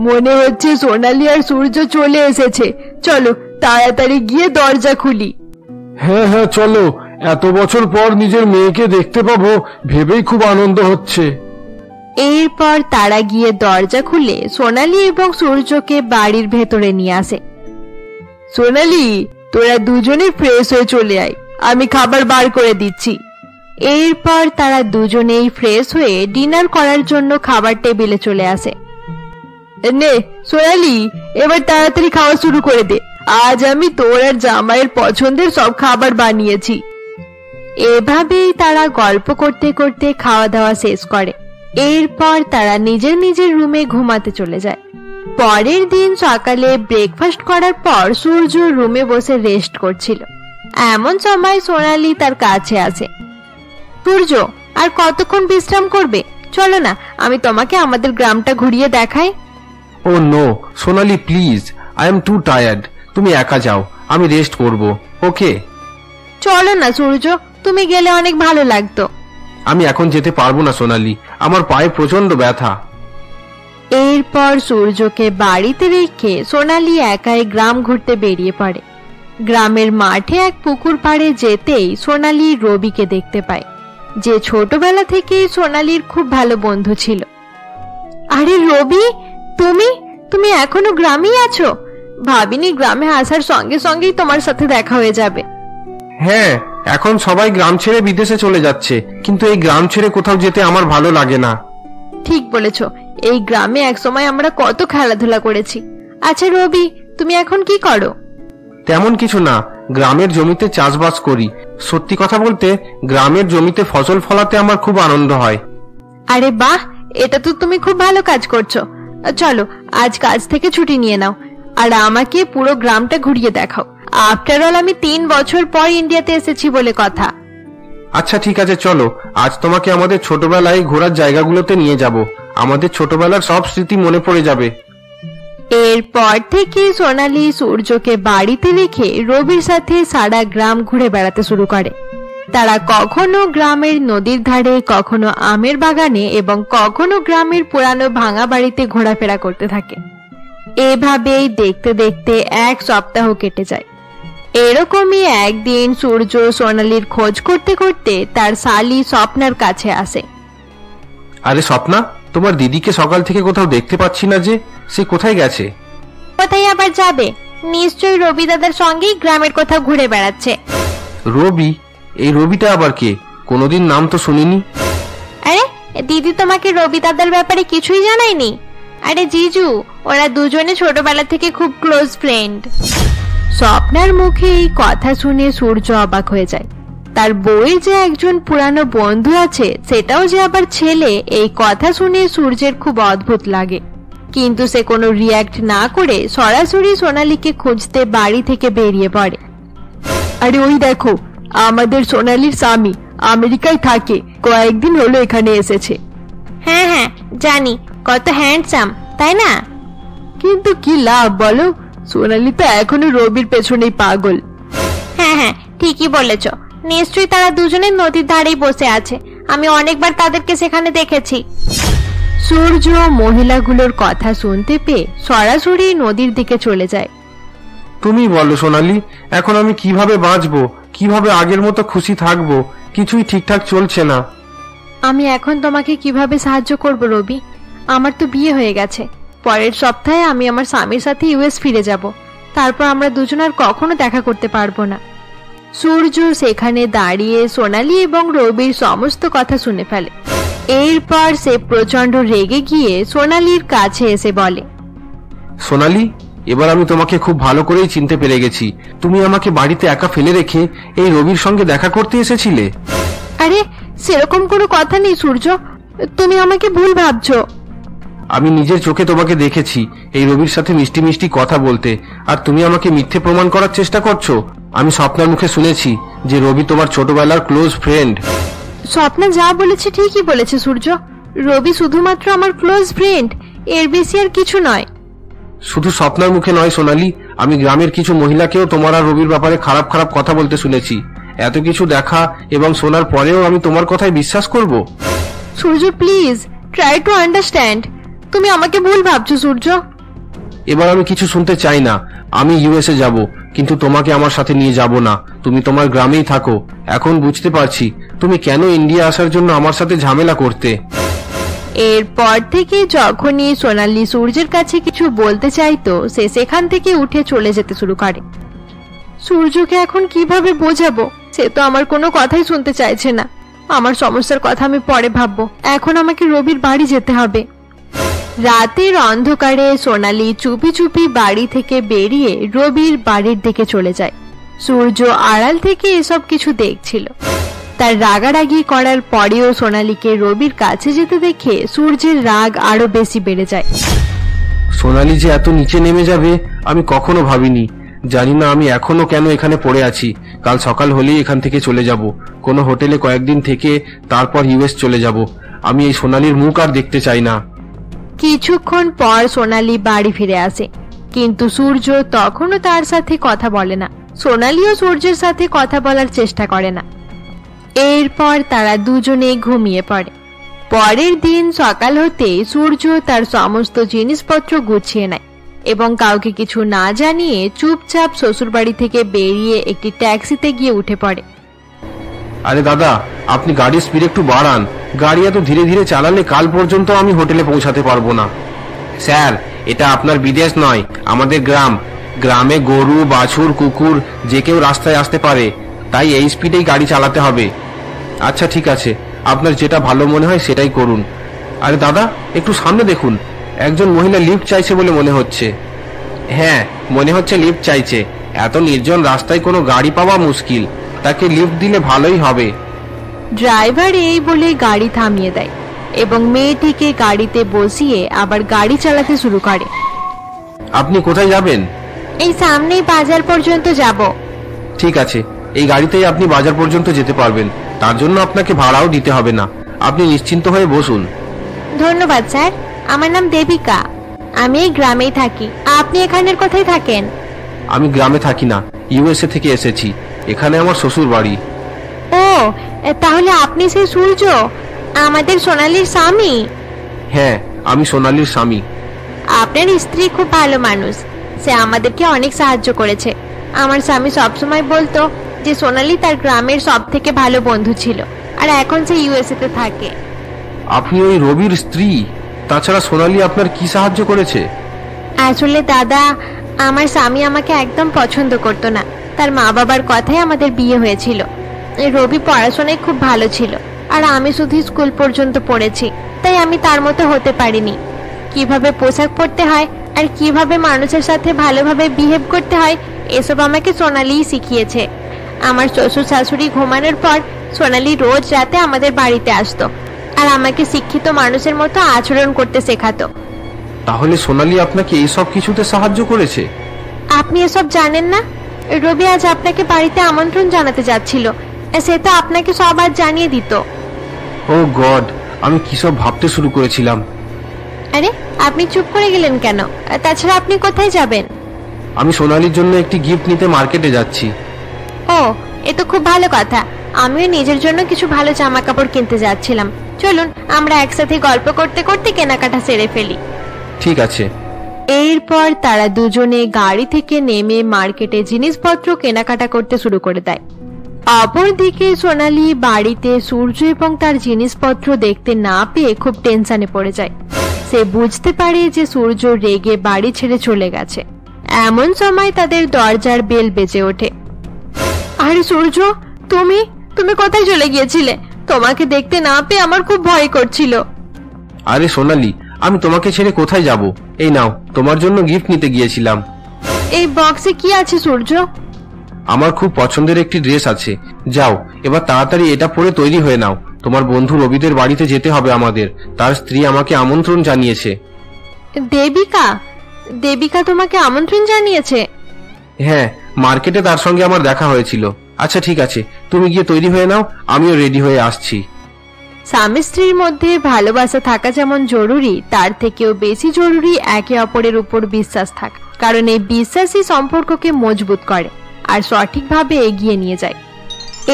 মনে হচ্ছে সোনালি আর সূর্য চলে এসেছে, চলো তাড়াতাড়ি গিয়ে দরজা খুলি। হ্যাঁ হ্যাঁ চলো, এত বছর পর নিজের মেয়েকে দেখতে পাবো ভেবেই খুব আনন্দ হচ্ছে। এরপর তারা গিয়ে দরজা খুলে সোনালি এবং সূর্যকে বাড়ির ভেতরে নিয়ে আসে। সোনালি, তোরা দুজনে ফ্রেশ হয়ে চলে আয়, আমি খাবার বার করে দিচ্ছি। এরপর তারা দুজনেই ফ্রেশ হয়ে ডিনার করার জন্য খাবার টেবিলে চলে আসে। নে সোনালি, এবার তাড়াতাড়ি খাওয়া শুরু করে দে। আজ আমি তোর আর জামাইয়ের পছন্দের সব খাবার বানিয়েছি। এভাবেই তারা গল্প করতে করতে খাওয়া দাওয়া শেষ করে। এরপর তারা নিজের নিজের রুমে ঘুমাতে চলে যায়। পরের দিন সকালে ব্রেকফাস্ট করার পর সূর্য রুমে বসে রেস্ট করছিল। এমন সময় সোনালি তার কাছে আসে। সূর্য, আর কতক্ষণ বিশ্রাম করবে? চলো না, আমি তোমাকে আমাদের গ্রামটা ঘুরিয়ে দেখাই। Oh no Sonali, please, I am too tired. তুমি একা যাও, আমি রেস্ট করব, ওকে? চলো না সূর্য, তুমি গেলে অনেক ভালো লাগতো। আমি এখন যেতে পারবো না সোনালি, আমার পায়ে প্রচন্ড ব্যথা। এরপর সূর্যকে বাড়িতে রেখে সোনালি একাই গ্রাম ঘুরতে বেরিয়ে পড়ে। গ্রামের মাঠে এক পুকুর পাড়ে যেতেই সোনালি রবিকে দেখতে পায়, যে ছোটবেলা থেকেই সোনালির খুব ভালো বন্ধু ছিল। আরে রবি, তুমি তুমি এখনো গ্রামেই আছো? ভাবিনি গ্রামে আসার সঙ্গে সঙ্গেই তোমার সাথে দেখা হয়ে যাবে। হ্যাঁ, এখন সবাই গ্রাম ছেড়ে বিদেশে চলে যাচ্ছে, কিন্তু এই গ্রাম ছেড়ে কোথাও যেতে আমার ভালো লাগে না। ঠিক বলেছো, এই গ্রামে একসময় আমরা কত খেলাধুলা করেছি। আচ্ছা রবি, তুমি এখন কি করো? তেমন কিছু না, গ্রামের জমিতে চাষবাস করি। সত্যি কথা বলতে গ্রামের জমিতে ফসল ফলাতে আমার খুব আনন্দ হয়। আরে বাহ, এটা তো তুমি খুব ভালো কাজ করছো। চলো আজ কাজ থেকে ছুটি নিয়ে নাও, আর আমাকে পুরো গ্রামটা ঘুরিয়ে দেখাও। আফটার অল আমি 3 বছর পর ইন্ডিয়াতে এসেছি বলে কথা। আচ্ছা ঠিক আছে, চলো আজ তোমাকে আমাদের ছোটবেলায় ঘোরার জায়গাগুলোতে নিয়ে যাব। আমাদের ছোটবেলার সব স্মৃতি মনে পড়ে যাবে। এরপর থেকে সোনালি সূর্যকে বাড়িতে রেখে রবির সাথে সারা গ্রাম ঘুরে বেড়াতে শুরু করে। তারা কখনো গ্রামের নদীর ধারে, কখনো আমের বাগানে এবং কখনো গ্রামের পুরানো ভাঙা বাড়িতে ঘোরাফেরা করতে থাকে। এভাবেই দেখতে দেখতে 1 সপ্তাহ কেটে যায়। এরকমই একদিন সূর্য সোনালির খোঁজ করতে করতে তার শালি স্বপ্নার কাছে আসে। আরে স্বপ্না, তোমার দিদিকে সকাল থেকে কোথাও দেখতে পাচ্ছি না যে, সে কোথায় গেছে? কোথায় আবার যাবে? নিশ্চয়ই রবি দাদার সঙ্গেই গ্রামের কোথাও ঘুরে বেড়াচ্ছে। রবি? এই রবিটা আবার কে? কোনোদিন নাম তো শুনিনি। আরে দিদি তোমাকে রবি দাদার ব্যাপারে কিছুই জানায়নি? আরে জিজু, ওরা দুজনে ছোটবেলা থেকে খুব ক্লোজ ফ্রেন্ড। স্বপ্নার মুখে এই কথা শুনে সূর্য অবাক হয়ে যায়। তার বউয়ের যে একজন পুরানো বন্ধু আছে, সেটাও যে আবার ছেলে, এই কথা শুনে সূর্যের খুব অদ্ভুত লাগে। কিন্তু সে কোনো রিয়াক্ট না করে সরাসরি সোনালীকে খুঁজতে বাড়ি থেকে বেরিয়ে পড়ে। আরে ওই দেখো, আমাদের সোনালীর স্বামী আমেরিকায় থাকে, কয়েকদিন হলো এখানে এসেছে। হ্যাঁ হ্যাঁ জানি, কত হ্যান্ডসাম, তাই না? কিন্তু কি লাভ বলো, সোনালী তো এখনো রবির পেছনেই পাগল। হ্যাঁ হ্যাঁ ঠিকই বলেছ, নিশ্চয়ই তারা দুজনে নদীর ধারেই বসে আছে। আমি অনেকবার তাদেরকে সেখানে দেখেছি। সূর্য মহিলাগুলোর কথা শুনতে পেয়ে সরাসরি নদীর দিকে চলে যায়। তুমি বলো সোনালি, এখন আমি কিভাবে বাঁচবো, কিভাবে আগের মতো খুশি থাকবো? কিছুই ঠিকঠাক চলছে না। আমি এখন তোমাকে কিভাবে সাহায্য করব রবি? আমার তো বিয়ে হয়ে গেছে। পরের সপ্তাহে আমি আমার স্বামীর সাথে ইউএস ফিরে যাব। তারপর আমরা দুজন আর কখনো দেখা করতে পারবো না। সূর্য সেখানে দাঁড়িয়ে সোনালী এবং রবির সমস্ত কথা শুনে ফেলে। এরপর সে প্রচন্ড রেগে গিয়ে সোনালীর কাছে এসে বলে, সোনালি, এবার আমি তোমাকে খুব ভালো করেই চিনতে পেরে গেছি। তুমি আমাকে বাড়িতে একা ফেলে রেখে এই রবির সঙ্গে দেখা করতে এসেছিলে। আরে সেরকম কোনো কথা নেই সূর্য, তুমি আমাকে ভুল ভাবছো। আমি নিজের চোখে তোমাকে দেখেছি এই রবির সাথে মিষ্টি মিষ্টি কথা বলতে, আর তুমি আমাকে মিথ্যে প্রমাণ করার চেষ্টা করছো। আমি স্বপ্নার মুখে শুনেছি যে রবি তোমার ছোটবেলার ক্লোজ ফ্রেন্ড। স্বপ্না যা বলেছে ঠিকই বলেছে সূর্য, রবি শুধুমাত্র আমার ক্লোজ ফ্রেন্ড, এর বেশি আর কিছু নয়। শুধু স্বপ্নার মুখে নয় সোনালি, আমি গ্রামের কিছু মহিলাকেও তোমার আর রবির ব্যাপারে খারাপ খারাপ কথা বলতে শুনেছি। এত কিছু দেখা এবং শোনার পরেও আমি তোমার কথায় বিশ্বাস করব? সূর্য প্লিজ ট্রাই টু আন্ডারস্ট্যান্ড, তুমি আমাকে ভুল ভাবছো সূর্য। এবার আমি কিছু শুনতে চাই না। আমি ইউএসএ যাব, কিন্তু তোমাকে আমার সাথে নিয়ে যাব না। তুমি তোমার গ্রামেই থাকো। এখন বুঝতে পারছি তুমি কেন ইন্ডিয়া আসার জন্য আমার সাথে ঝামেলা করতে। এরপর থেকে যখনই সোনালী সূর্যের কাছে কিছু বলতে চাইতো, সে সেখান থেকে উঠে চলে যেতে শুরু করে। সূর্যকে এখন কিভাবে বোঝাবো? সে তো আমার কোনো কথাই শুনতে চাইছে না। আমার সমস্যার কথা আমি পরে ভাববো, এখন আমাকে রবির বাড়ি যেতে হবে। রাতের অন্ধকারে সোনালী চুপি চুপি বাড়ি থেকে বেরিয়ে রবির বাড়ির দিকে চলে যায়। সূর্য আড়াল থেকে এসব কিছু দেখছিল। তার রাগারাগি করার পরেও সোনালীকে রবির কাছে যেতে দেখে সূর্যের রাগ আরো বেশি বেড়ে যায়। সোনালি যে এত নিচে নেমে যাবে আমি কখনো ভাবিনি। জানি না আমি এখনো কেন এখানে পড়ে আছি। কাল সকাল হলেই এখান থেকে চলে যাব, কোনো হোটেলে কয়েকদিন থেকে তারপর ইউএস চলে যাব। আমি এই সোনালির মুখ আর দেখতে চাই না। কিছুক্ষণ পর সোনালী বাড়ি ফিরে আসে, কিন্তু সূর্য তখনও তার সাথে কথা বলে না। সোনালীও সূর্যের সাথে কথা বলার চেষ্টা করে না। এরপর তারা দুজনে ঘুমিয়ে পড়ে। পরের দিন সকাল হতেই সূর্য তার সমস্ত জিনিসপত্র গুছিয়ে নেয় এবং কাউকে কিছু না জানিয়ে চুপচাপ শ্বশুরবাড়ি থেকে বেরিয়ে একটি ট্যাক্সিতে গিয়ে উঠে পড়ে। আরে দাদা, আপনি গাড়ির স্পিড একটু বাড়ান। গাড়ি এত ধীরে ধীরে চালালে কাল পর্যন্ত আমি হোটেলে পৌঁছাতে পারবো না। স্যার, এটা আপনার বিদেশ নয়, আমাদের গ্রাম। গ্রামে গরু, বাছুর, কুকুর যে কেউ রাস্তায় আসতে পারে, তাই এই স্পিডেই গাড়ি চালাতে হবে। আচ্ছা ঠিক আছে, আপনার যেটা ভালো মনে হয় সেটাই করুন। আরে দাদা, একটু সামনে দেখুন, একজন মহিলা লিফট চাইছে বলে মনে হচ্ছে। হ্যাঁ, মনে হচ্ছে লিফট চাইছে। এত নির্জন রাস্তায় কোনো গাড়ি পাওয়া মুশকিল, তাকে লিফট দিলে ভালোই হবে। ড্রাইভার এই বলে গাড়ি থামিয়ে দেয় এবং মেয়েটিকে গাড়িতে বসিয়ে আবার গাড়ি চালাতে শুরু করে। আপনি কোথায় যাবেন? এই সামনেই বাজার পর্যন্ত যাব। ঠিক আছে, এই গাড়িতেই আপনি বাজার পর্যন্ত যেতে পারবেন। তার জন্য আপনাকে ভাড়াও দিতে হবে না। আপনি নিশ্চিন্ত হয়ে বসুন। ধন্যবাদ স্যার, আমার নাম দেবিকা। আমি এই গ্রামেই থাকি। আপনি এখানের কোথায় থাকেন? আমি গ্রামে থাকি না, ইউএসএ থেকে এসেছি। এখানে আমার শ্বশুর বাড়ি। ও, তাহলে আপনি সেই সূর্য, আমাদের সোনালীর স্বামী? হ্যাঁ, আমি সোনালীর স্বামী। আপনার স্ত্রী খুব ভালো মানুষ, সে আমাদেরকে অনেক সাহায্য করেছে। আমার স্বামী সবসময় বলতো যে সোনালী তার গ্রামের সব থেকে ভালো বন্ধু ছিল, আর এখন সে ইউএসএ তে থাকে। আপনি ওই রবির স্ত্রী? তাছাড়া সোনালী আপনার কি সাহায্য করেছে? আসলে দাদা, আমার স্বামী আমাকে একদম পছন্দ করতো না। তার মা বাবার কথাই আমাদের বিয়ে হয়েছিল। রবি পড়াশোনায় খুব ভালো ছিল, আর আমি শুধু স্কুল পর্যন্ত পড়েছি, তাই আমি তার মতো হতে পারিনি। কিভাবে পোশাক পরতে হয় আর কিভাবে মানুষের সাথে ভালোভাবে বিহেভ করতে হয়, এসব আমাকে সোনালীই শিখিয়েছে। আমার শ্বশুর শাশুড়ি ঘুমানোর পর সোনালী রোজ রাতে আমাদের বাড়িতে আসতো, আর আমাকে শিক্ষিত মানুষের মতো আচরণ করতে শেখাতো। তাহলে সোনালী আপনাকে এইসব কিছুতে সাহায্য করেছে? আপনি এসব জানেন না? রবি আজ আপনাকে বাড়িতে আমন্ত্রণ জানাতে যাচ্ছিল, সে তো আপনাকে সব আজ জানিয়ে দিত। ও গড, আমি কিসব ভাবতে শুরু করেছিলাম। আরে, আপনি চুপ করে গেলেন কেন? তাছাড়া আপনি কোথায় যাবেন? আমি সোনালীর জন্য একটি গিফট নিতে মার্কেটে যাচ্ছি। ও, এ তো খুব ভালো কথা। আমিও নিজের জন্য কিছু ভালো জামা কাপড় কিনতে যাচ্ছিলাম। চলুন আমরা একসাথে গল্প করতে করতে কেনাকাটা সেরে ফেলি। ঠিক আছে। এরপর তারা দুজনে গাড়ি থেকে নেমে মার্কেটে জিনিসপত্র কেনাকাটা করতে শুরু করে দেয়। অপরদিকে সোনালী বাড়িতে সূর্য এবং তার জিনিসপত্র দেখতে না পেয়ে খুব টেনশনে পড়ে যায়। সে বুঝতে পারে যে সূর্য রেগে বাড়ি ছেড়ে চলে গেছে। এমন সময় তাদের দরজার বেল বেজে ওঠে। আরে সূর্য, তুমি তুমি কোথায় চলে গিয়েছিলে? তোমাকে দেখতে না পেয়ে আমার খুব ভয় করছিল। আরে সোনালী, আমি তোমাকে ছেড়ে কোথায় যাব? এই নাও, তোমার জন্য গিফট নিতে গিয়েছিলাম। এই বক্সে কি আছে সূর্য? আমার খুব পছন্দের একটি ড্রেস আছে। যাও, এবার তাড়াতাড়ি এটা পরে তৈরি হয়ে নাও। তোমার বন্ধু রবিদের বাড়িতে যেতে হবে আমাদের। তার স্ত্রী আমাকে আমন্ত্রণ জানিয়েছে। দেবিকা? দেবিকা তোমাকে আমন্ত্রণ জানিয়েছে? হ্যাঁ, মার্কেটে তার সঙ্গে আমার দেখা হয়েছিল। আচ্ছা ঠিক আছে, তুমি গিয়ে তৈরি হয়ে নাও, আমিও রেডি হয়ে আসছি। স্বামী স্ত্রীর মধ্যে ভালোবাসা থাকা যেমন জরুরি, তার থেকেও বেশি জরুরি একে অপরের উপর বিশ্বাস থাকা। কারণ এই বিশ্বাসই সম্পর্ককে মজবুত করে আর সঠিকভাবে এগিয়ে নিয়ে যায়।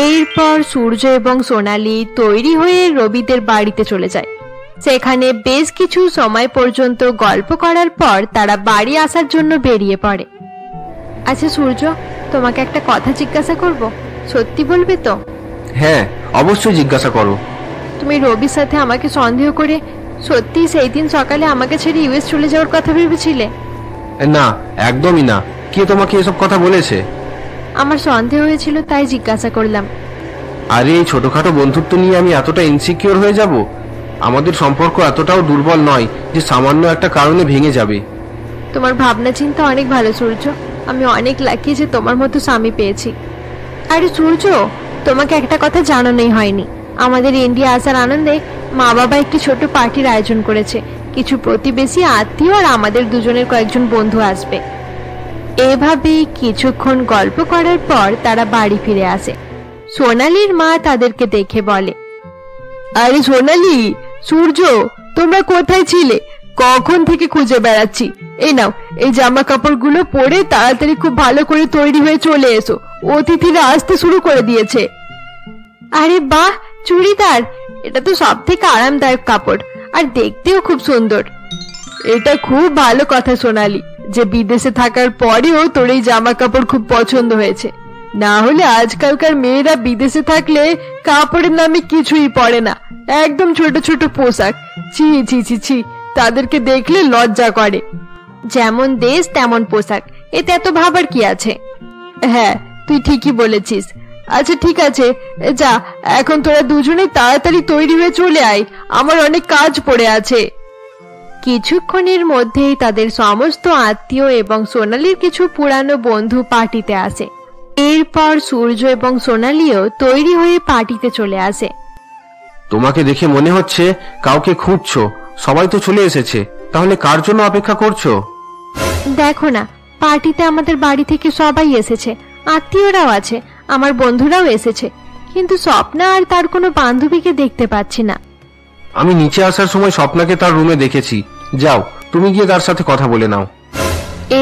এরপর সূর্য এবং সোনালী তৈরি হয়ে রবিদের বাড়িতে চলে যায়। সেখানে বেশ কিছু সময় পর্যন্ত গল্প করার পর তারা বাড়ি আসার জন্য বেরিয়ে পড়ে। আচ্ছা সূর্য, তোমাকে একটা কথা জিজ্ঞাসা করব, সত্যি বলবে তো? হ্যাঁ, অবশ্যই জিজ্ঞাসা করো। তুমি রবির সাথে আমাকে সন্দেহ করে সত্যি সেই দিন সকালে আমাকে ছেড়ে ইউএস চলে যাওয়ার কথা ভেবেছিলে? না, একদমই না। কে তোমাকে এসব কথা বলেছে? আমার সন্দেহ হয়েছিল, তাই জিজ্ঞাসা করলাম। আরে এই ছোটখাটো বন্ধুত্ব নিয়ে আমি এতটা ইনসিকিউর হয়ে যাব? আমাদের সম্পর্ক এতটাও দুর্বল নয় যে সামান্য একটা কারণে ভেঙে যাবে। তোমার ভাবনা চিন্তা অনেক ভালো সূর্য। আমি অনেক লাকি যে তোমার মতো স্বামী পেয়েছি। আরে সূর্য, তোমাকে একটা কথা জানানোই হয়নি। আমাদের ইন্ডিয়া আসার আনন্দে মা বাবা একটি ছোট পার্টির আয়োজন করেছে। কিছু প্রতিবেশী, আত্মীয় আর আমাদের দুজনের কয়েকজন বন্ধু আসবে। এভাবেই কিছুক্ষণ গল্প করার পর তারা বাড়ি ফিরে আসে। সোনালীর মা তাদেরকে দেখে বলে, আরে সোনালী, সূর্য, তোমরা কোথায় ছিলে? কখন থেকে খুঁজে বেড়াচ্ছি। এই নাও, এই জামা কাপড়গুলো পরে তাড়াতাড়ি খুব ভালো করে তৈরি হয়ে চলে এসো। অতিথিরা আসতে শুরু করে দিয়েছে। আরে বাহ, চুড়িদার! এটা তো সব থেকে আরামদায়ক কাপড়, আর দেখতেও খুব সুন্দর। এটা খুব ভালো কথা সোনালী, যে বিদেশে থাকার পরেও তোর এই জামা কাপড় খুব পছন্দ হয়েছে। না হলে আজকালকার মেয়েরা বিদেশে থাকলে কাপড়ের নামে কিছুই পরে না, একদম ছোট ছোট পোশাক। ছি ছি ছি ছি, তাদেরকে দেখলে লজ্জা করে। যেমন দেশ তেমন পোশাক, এতে এত ভাবার কি আছে? হ্যাঁ, তুই ঠিকই বলেছিস। আচ্ছা ঠিক আছে, যা, এখন তোরা দুজনে তাড়াতাড়ি তৈরি হয়ে চলে আয়, আমার অনেক কাজ পড়ে আছে। কিছুক্ষণের মধ্যেই তাদের সমস্ত আত্মীয় এবং সোনালীর কিছু পুরানো বন্ধু পার্টিতে আসে। এরপর সূর্য এবং সোনালীও তৈরি হয়ে পার্টিতে চলে আসে। তোমাকে দেখে মনে হচ্ছে কাউকে খুঁজছো। সবাই তো চলে এসেছে, তাহলে কার জন্য অপেক্ষা করছো? দেখো না, পার্টিতে আমাদের বাড়ি থেকে সবাই এসেছে, আত্মীয়রাও আছে, আমার বন্ধুরাও এসেছে, কিন্তু স্বপ্না আর তার কোনো বান্ধবীকে দেখতে পাচ্ছি না। আমি নিচে আসার সময় স্বপ্নাকে তার রুমে দেখেছি। যাও, তুমি গিয়ে তার সাথে কথা বলে নাও।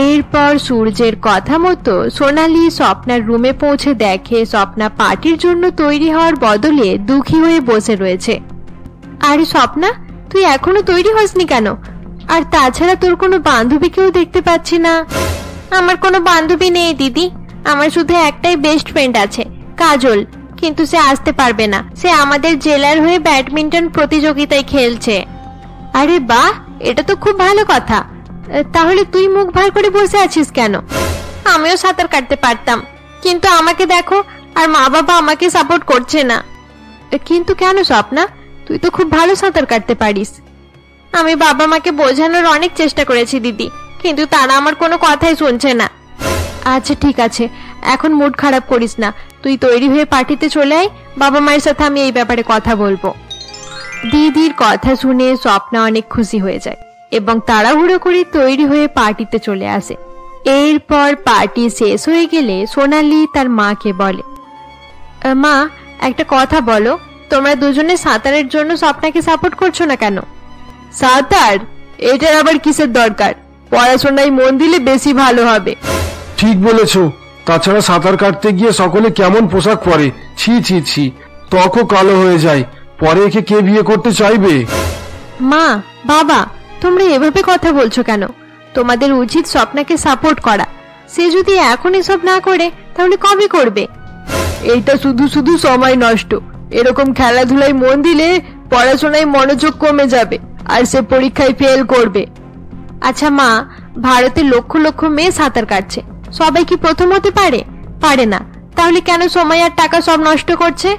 এরপর সূর্যের কথা মতো সোনালি স্বপ্নার রুমে পৌঁছে দেখে স্বপ্না পার্টির জন্য তৈরি হওয়ার বদলে দুঃখী হয়ে বসে রয়েছে। আরে স্বপ্না, তুই এখনো তৈরি হসনি কেন? আর তাছাড়া তোর কোনো বান্ধবীকেও দেখতে পাচ্ছি না। আমার কোনো বান্ধবী নেই দিদি, আমার শুধু একটাই বেস্ট ফ্রেন্ড আছে, কাজল। কিন্তু সে আসতে পারবে না, সে আমাদের জেলার হয়ে ব্যাডমিন্টন প্রতিযোগিতায় খেলছে। আরে বাহ, এটা তো খুব ভালো কথা। তাহলে তুই মুখ ভার করে বসে আছিস কেন? আমিও সাঁতার কাটতে পারতাম, কিন্তু আমাকে দেখো, আর মা বাবা আমাকে সাপোর্ট করছে না। কিন্তু কেন স্বপ্না? তুই তো খুব ভালো সাঁতার কাটতে পারিস। আমি বাবা মাকে বোঝানোর অনেক চেষ্টা করেছি দিদি, কিন্তু তারা আমার কোনো কথাই শুনছে না। আচ্ছা ঠিক আছে, এখন মুড খারাপ করিস না। তুই তৈরি হয়ে পার্টিতে চলে আয়, বাবা মায়ের সাথে আমি এই ব্যাপারে কথা বলবো। দিদির কথা শুনে স্বপ্না অনেক খুশি হয়ে যায় এবং তাড়াহুড়ো করে তৈরি হয়ে পার্টিতে চলে আসে। এরপর পার্টি শেষ হয়ে গেলে সোনালি তার মাকে বলে, মা, একটা কথা বলো, তোমরা দুজনে সাঁতারের জন্য স্বপ্নাকে সাপোর্ট করছো না কেন? সাঁতার? এটার আবার কিসের দরকার? পড়াশোনায় মন দিলে বেশি ভালো হবে। ঠিক বলেছো। তাছাড়া সাঁতার কাটতে গিয়ে সকলে কেমন পোশাক পরে, ছি ছি ছি, ত্বকও কালো হয়ে যায়। পরে একে কে বিয়ে করতে চাইবে? মা, বাবা, তোমরা এভাবে কথা বলছো কেন? তোমাদের উচিত স্বপ্নাকে সাপোর্ট করা। সে যদি এখন এসব না করে তাহলে কবে করবে? এইটা শুধু শুধু সময় নষ্ট। এরকম খেলাধুলায় মন দিলে পড়াশোনায় মনোযোগ কমে যাবে আর সে পরীক্ষায় ফেল করবে। আচ্ছা মা, ভারতে লক্ষ লক্ষ মেয়ে সাঁতার কাটছে, সবাই কি প্রথম হতে পারে? পারে না। তাহলে কেন সময় আর টাকা সব নষ্ট করছে?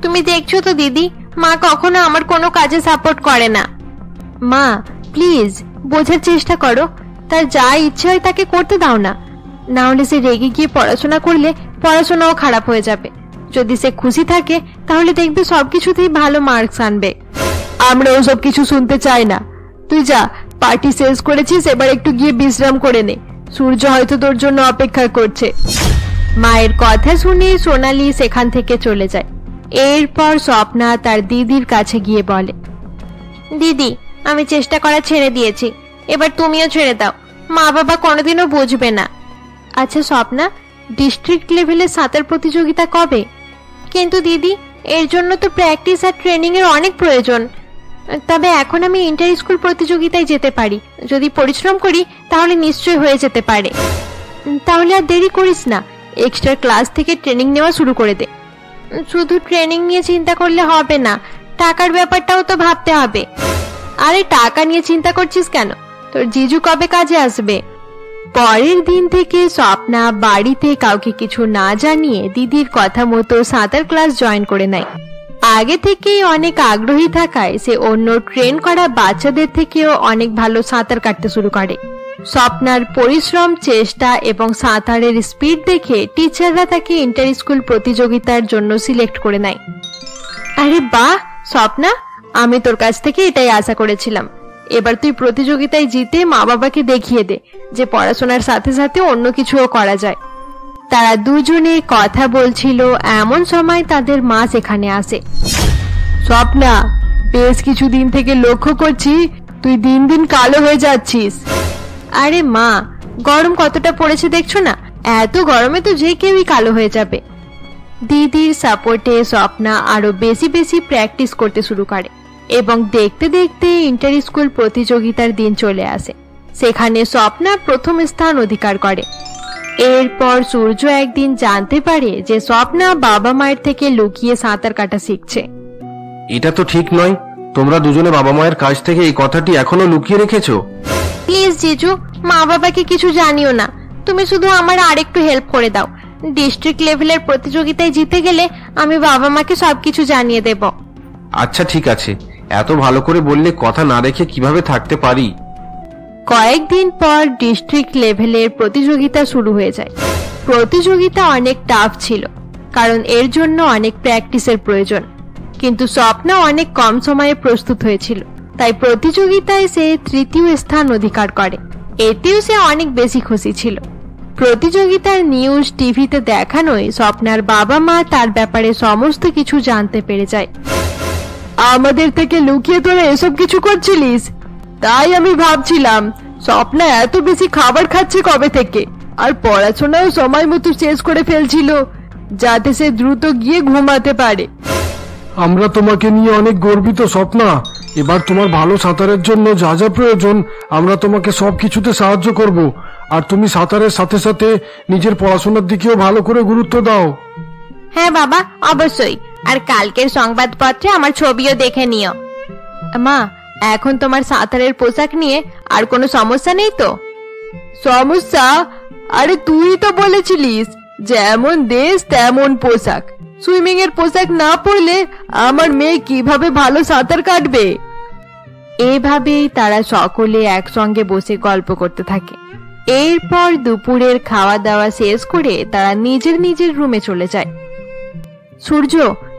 তুমি দেখছো তো দিদি, মা কখনো আমার কোনো কাজে সাপোর্ট করে না। মা প্লিজ বোঝার চেষ্টা করো, তার যা ইচ্ছে হয় তাকে করতে দাও না। না হলে সে রেগে গিয়ে পড়াশোনা করলে পড়াশোনাও খারাপ হয়ে যাবে। যদি সে খুশি থাকে তাহলে দেখবে সবকিছুতেই ভালো মার্কস আনবে। আমরা ওসব কিছু শুনতে চাই না। তুই যা, পার্টি শেষ করেছিস, এবার একটু গিয়ে বিশ্রাম করে নে। সূর্য হয়তো তোর জন্য অপেক্ষা করছে। মায়ের কথা শুনে সোনালি সেখান থেকে চলে যায়। এরপর স্বপ্না তার দিদির কাছে গিয়ে বলে, দিদি, আমি চেষ্টা করা ছেড়ে দিয়েছি, এবার তুমিও ছেড়ে দাও। মা বাবা কোনোদিনও বুঝবে না। আচ্ছা স্বপ্না, ডিস্ট্রিক্ট লেভেলে সাঁতার প্রতিযোগিতা কবে? কিন্তু দিদি, এর জন্য তো প্র্যাকটিস আর ট্রেনিং এর অনেক প্রয়োজন। তবে এখন আমি ইন্টার স্কুল প্রতিযোগিতায় যেতে পারি। যদি পরিশ্রম করি তাহলে নিশ্চয় হয়ে যেতে পারে। তাহলে আর দেরি করিস না, এক্সট্রা ক্লাস থেকে ট্রেনিং নেওয়া শুরু করে দে। শুধু ট্রেনিং নিয়ে চিন্তা করলে হবে না, টাকার ব্যাপারটাও তো ভাবতে হবে। আরে টাকা নিয়ে চিন্তা করছিস কেন? তোর জিজু কবে কাজে আসবে? পরের দিন থেকে স্বপ্না বাড়িতে কাউকে কিছু না জানিয়ে দিদির কথা মতো সাঁতার ক্লাস জয়েন করে নেয়। আগে থেকেই অনেক আগ্রহী থাকায় সে অন্য ট্রেন করা বাচ্চাদের থেকেও অনেক ভালো সাঁতার কাটতে শুরু করে। স্বপ্নার পরিশ্রম, চেষ্টা এবং সাঁতারের স্পিড দেখে টিচাররা তাকে ইন্টার স্কুল প্রতিযোগিতার জন্য সিলেক্ট করে নেয়। আরে বাহ স্বপ্না, আমি তোর কাছ থেকে এটাই আশা করেছিলাম। এবার তুই প্রতিযোগিতায় জিতে মা বাবাকে দেখিয়ে দে যে পড়াশোনার সাথে সাথে অন্য কিছুও করা যায়। তারা দুজনে কথা বলছিল, এমন সময় তাদের মা সেখানে আসে। স্বপ্না, বেশ কিছুদিন থেকে লক্ষ্য করছি তুই দিন দিন কালো হয়ে যাচ্ছিস। আরে মা, গরম কতটা পড়েছে দেখছো না? এত গরমে তো যে কেউই কালো হয়ে যাবে। দিদির সাপোর্টে স্বপ্না আরো বেশি বেশি প্র্যাকটিস করতে শুরু করে এবং দেখতে দেখতে ইন্টার স্কুল প্রতিযোগিতার দিন চলে আসে। সেখানে স্বপ্না প্রথম স্থান অধিকার করে। এরপর সূর্য একদিন জানতে পারে যে স্বপ্না বাবা মায়ের থেকে লুকিয়ে সাঁতার কাটা শিখছে। এটা তো ঠিক নয়। তোমরা দুজনে বাবা মায়ের কাছ থেকে এই কথাটি এখনো লুকিয়ে রেখেছো। প্লিজ জিজু, মা বাবাকে কিছু জানিও না। তুমি শুধু আমার আরেকটু হেল্প করে দাও। ডিস্ট্রিক্ট লেভেলের প্রতিযোগিতায় জিতে গেলে আমি বাবা মাকে সবকিছু জানিয়ে দেব। আচ্ছা ঠিক আছে, এত ভালো করে বললে কথা না রেখে কিভাবে থাকতে পারি। কয়েকদিন পর ডিস্ট্রিক্ট লেভেলের প্রতিযোগিতা শুরু হয়ে যায়। প্রতিযোগিতা অনেক টাফ ছিল, কারণ এর জন্য অনেক প্র্যাকটিসের প্রয়োজন। কিন্তু স্বপ্না অনেক কম সময়ে প্রস্তুত হয়েছিল, তাই প্রতিযোগিতায় সে তৃতীয় স্থান অধিকার করে। এতেও সে অনেক বেশি খুশি ছিল। প্রতিযোগিতার নিউজ টিভিতে দেখানোয় স্বপ্নার বাবা মা তার ব্যাপারে সমস্ত কিছু জানতে পেরে যায়। আমাদের থেকে লুকিয়ে তোরা এসব কিছু করছিলিস? তাই আমি ভাবছিলাম স্বপ্না এত বেশি খাবার খাচ্ছে কবে থেকে, আর পড়াশোনাও সময় মতো শেষ করে ফেলছিল যাতে সে দ্রুত গিয়ে ঘুমাতে পারে। আমরা তোমাকে নিয়ে অনেক গর্বিত স্বপ্না। এবার তোমার ভালো সাঁতারের জন্য যা যা প্রয়োজন আমরা তোমাকে সবকিছুতে সাহায্য করব। আর তুমি সাঁতারের সাথে সাথে নিজের পড়াশোনার দিকেও ভালো করে গুরুত্ব দাও। হ্যাঁ বাবা, অবশ্যই। আর কালকের সংবাদপত্রে আমার ছবিও দেখে নিও। মা, এখন তোমার সাঁতারের পোশাক নিয়ে আর কোনো সমস্যা নেই তো? সমস্যা? আরে তুই তো বলেছিলিস যেমন দেশ তেমন পোশাক। সুইমিং এর পোশাক না পরলে আমার মেয়ে কিভাবে ভালো সাঁতার কাটবে? এভাবেই তারা সকলে একসঙ্গে বসে গল্প করতে থাকে। এরপর দুপুরের খাওয়া দাওয়া শেষ করে তারা নিজের নিজের রুমে চলে যায়। সূর্য,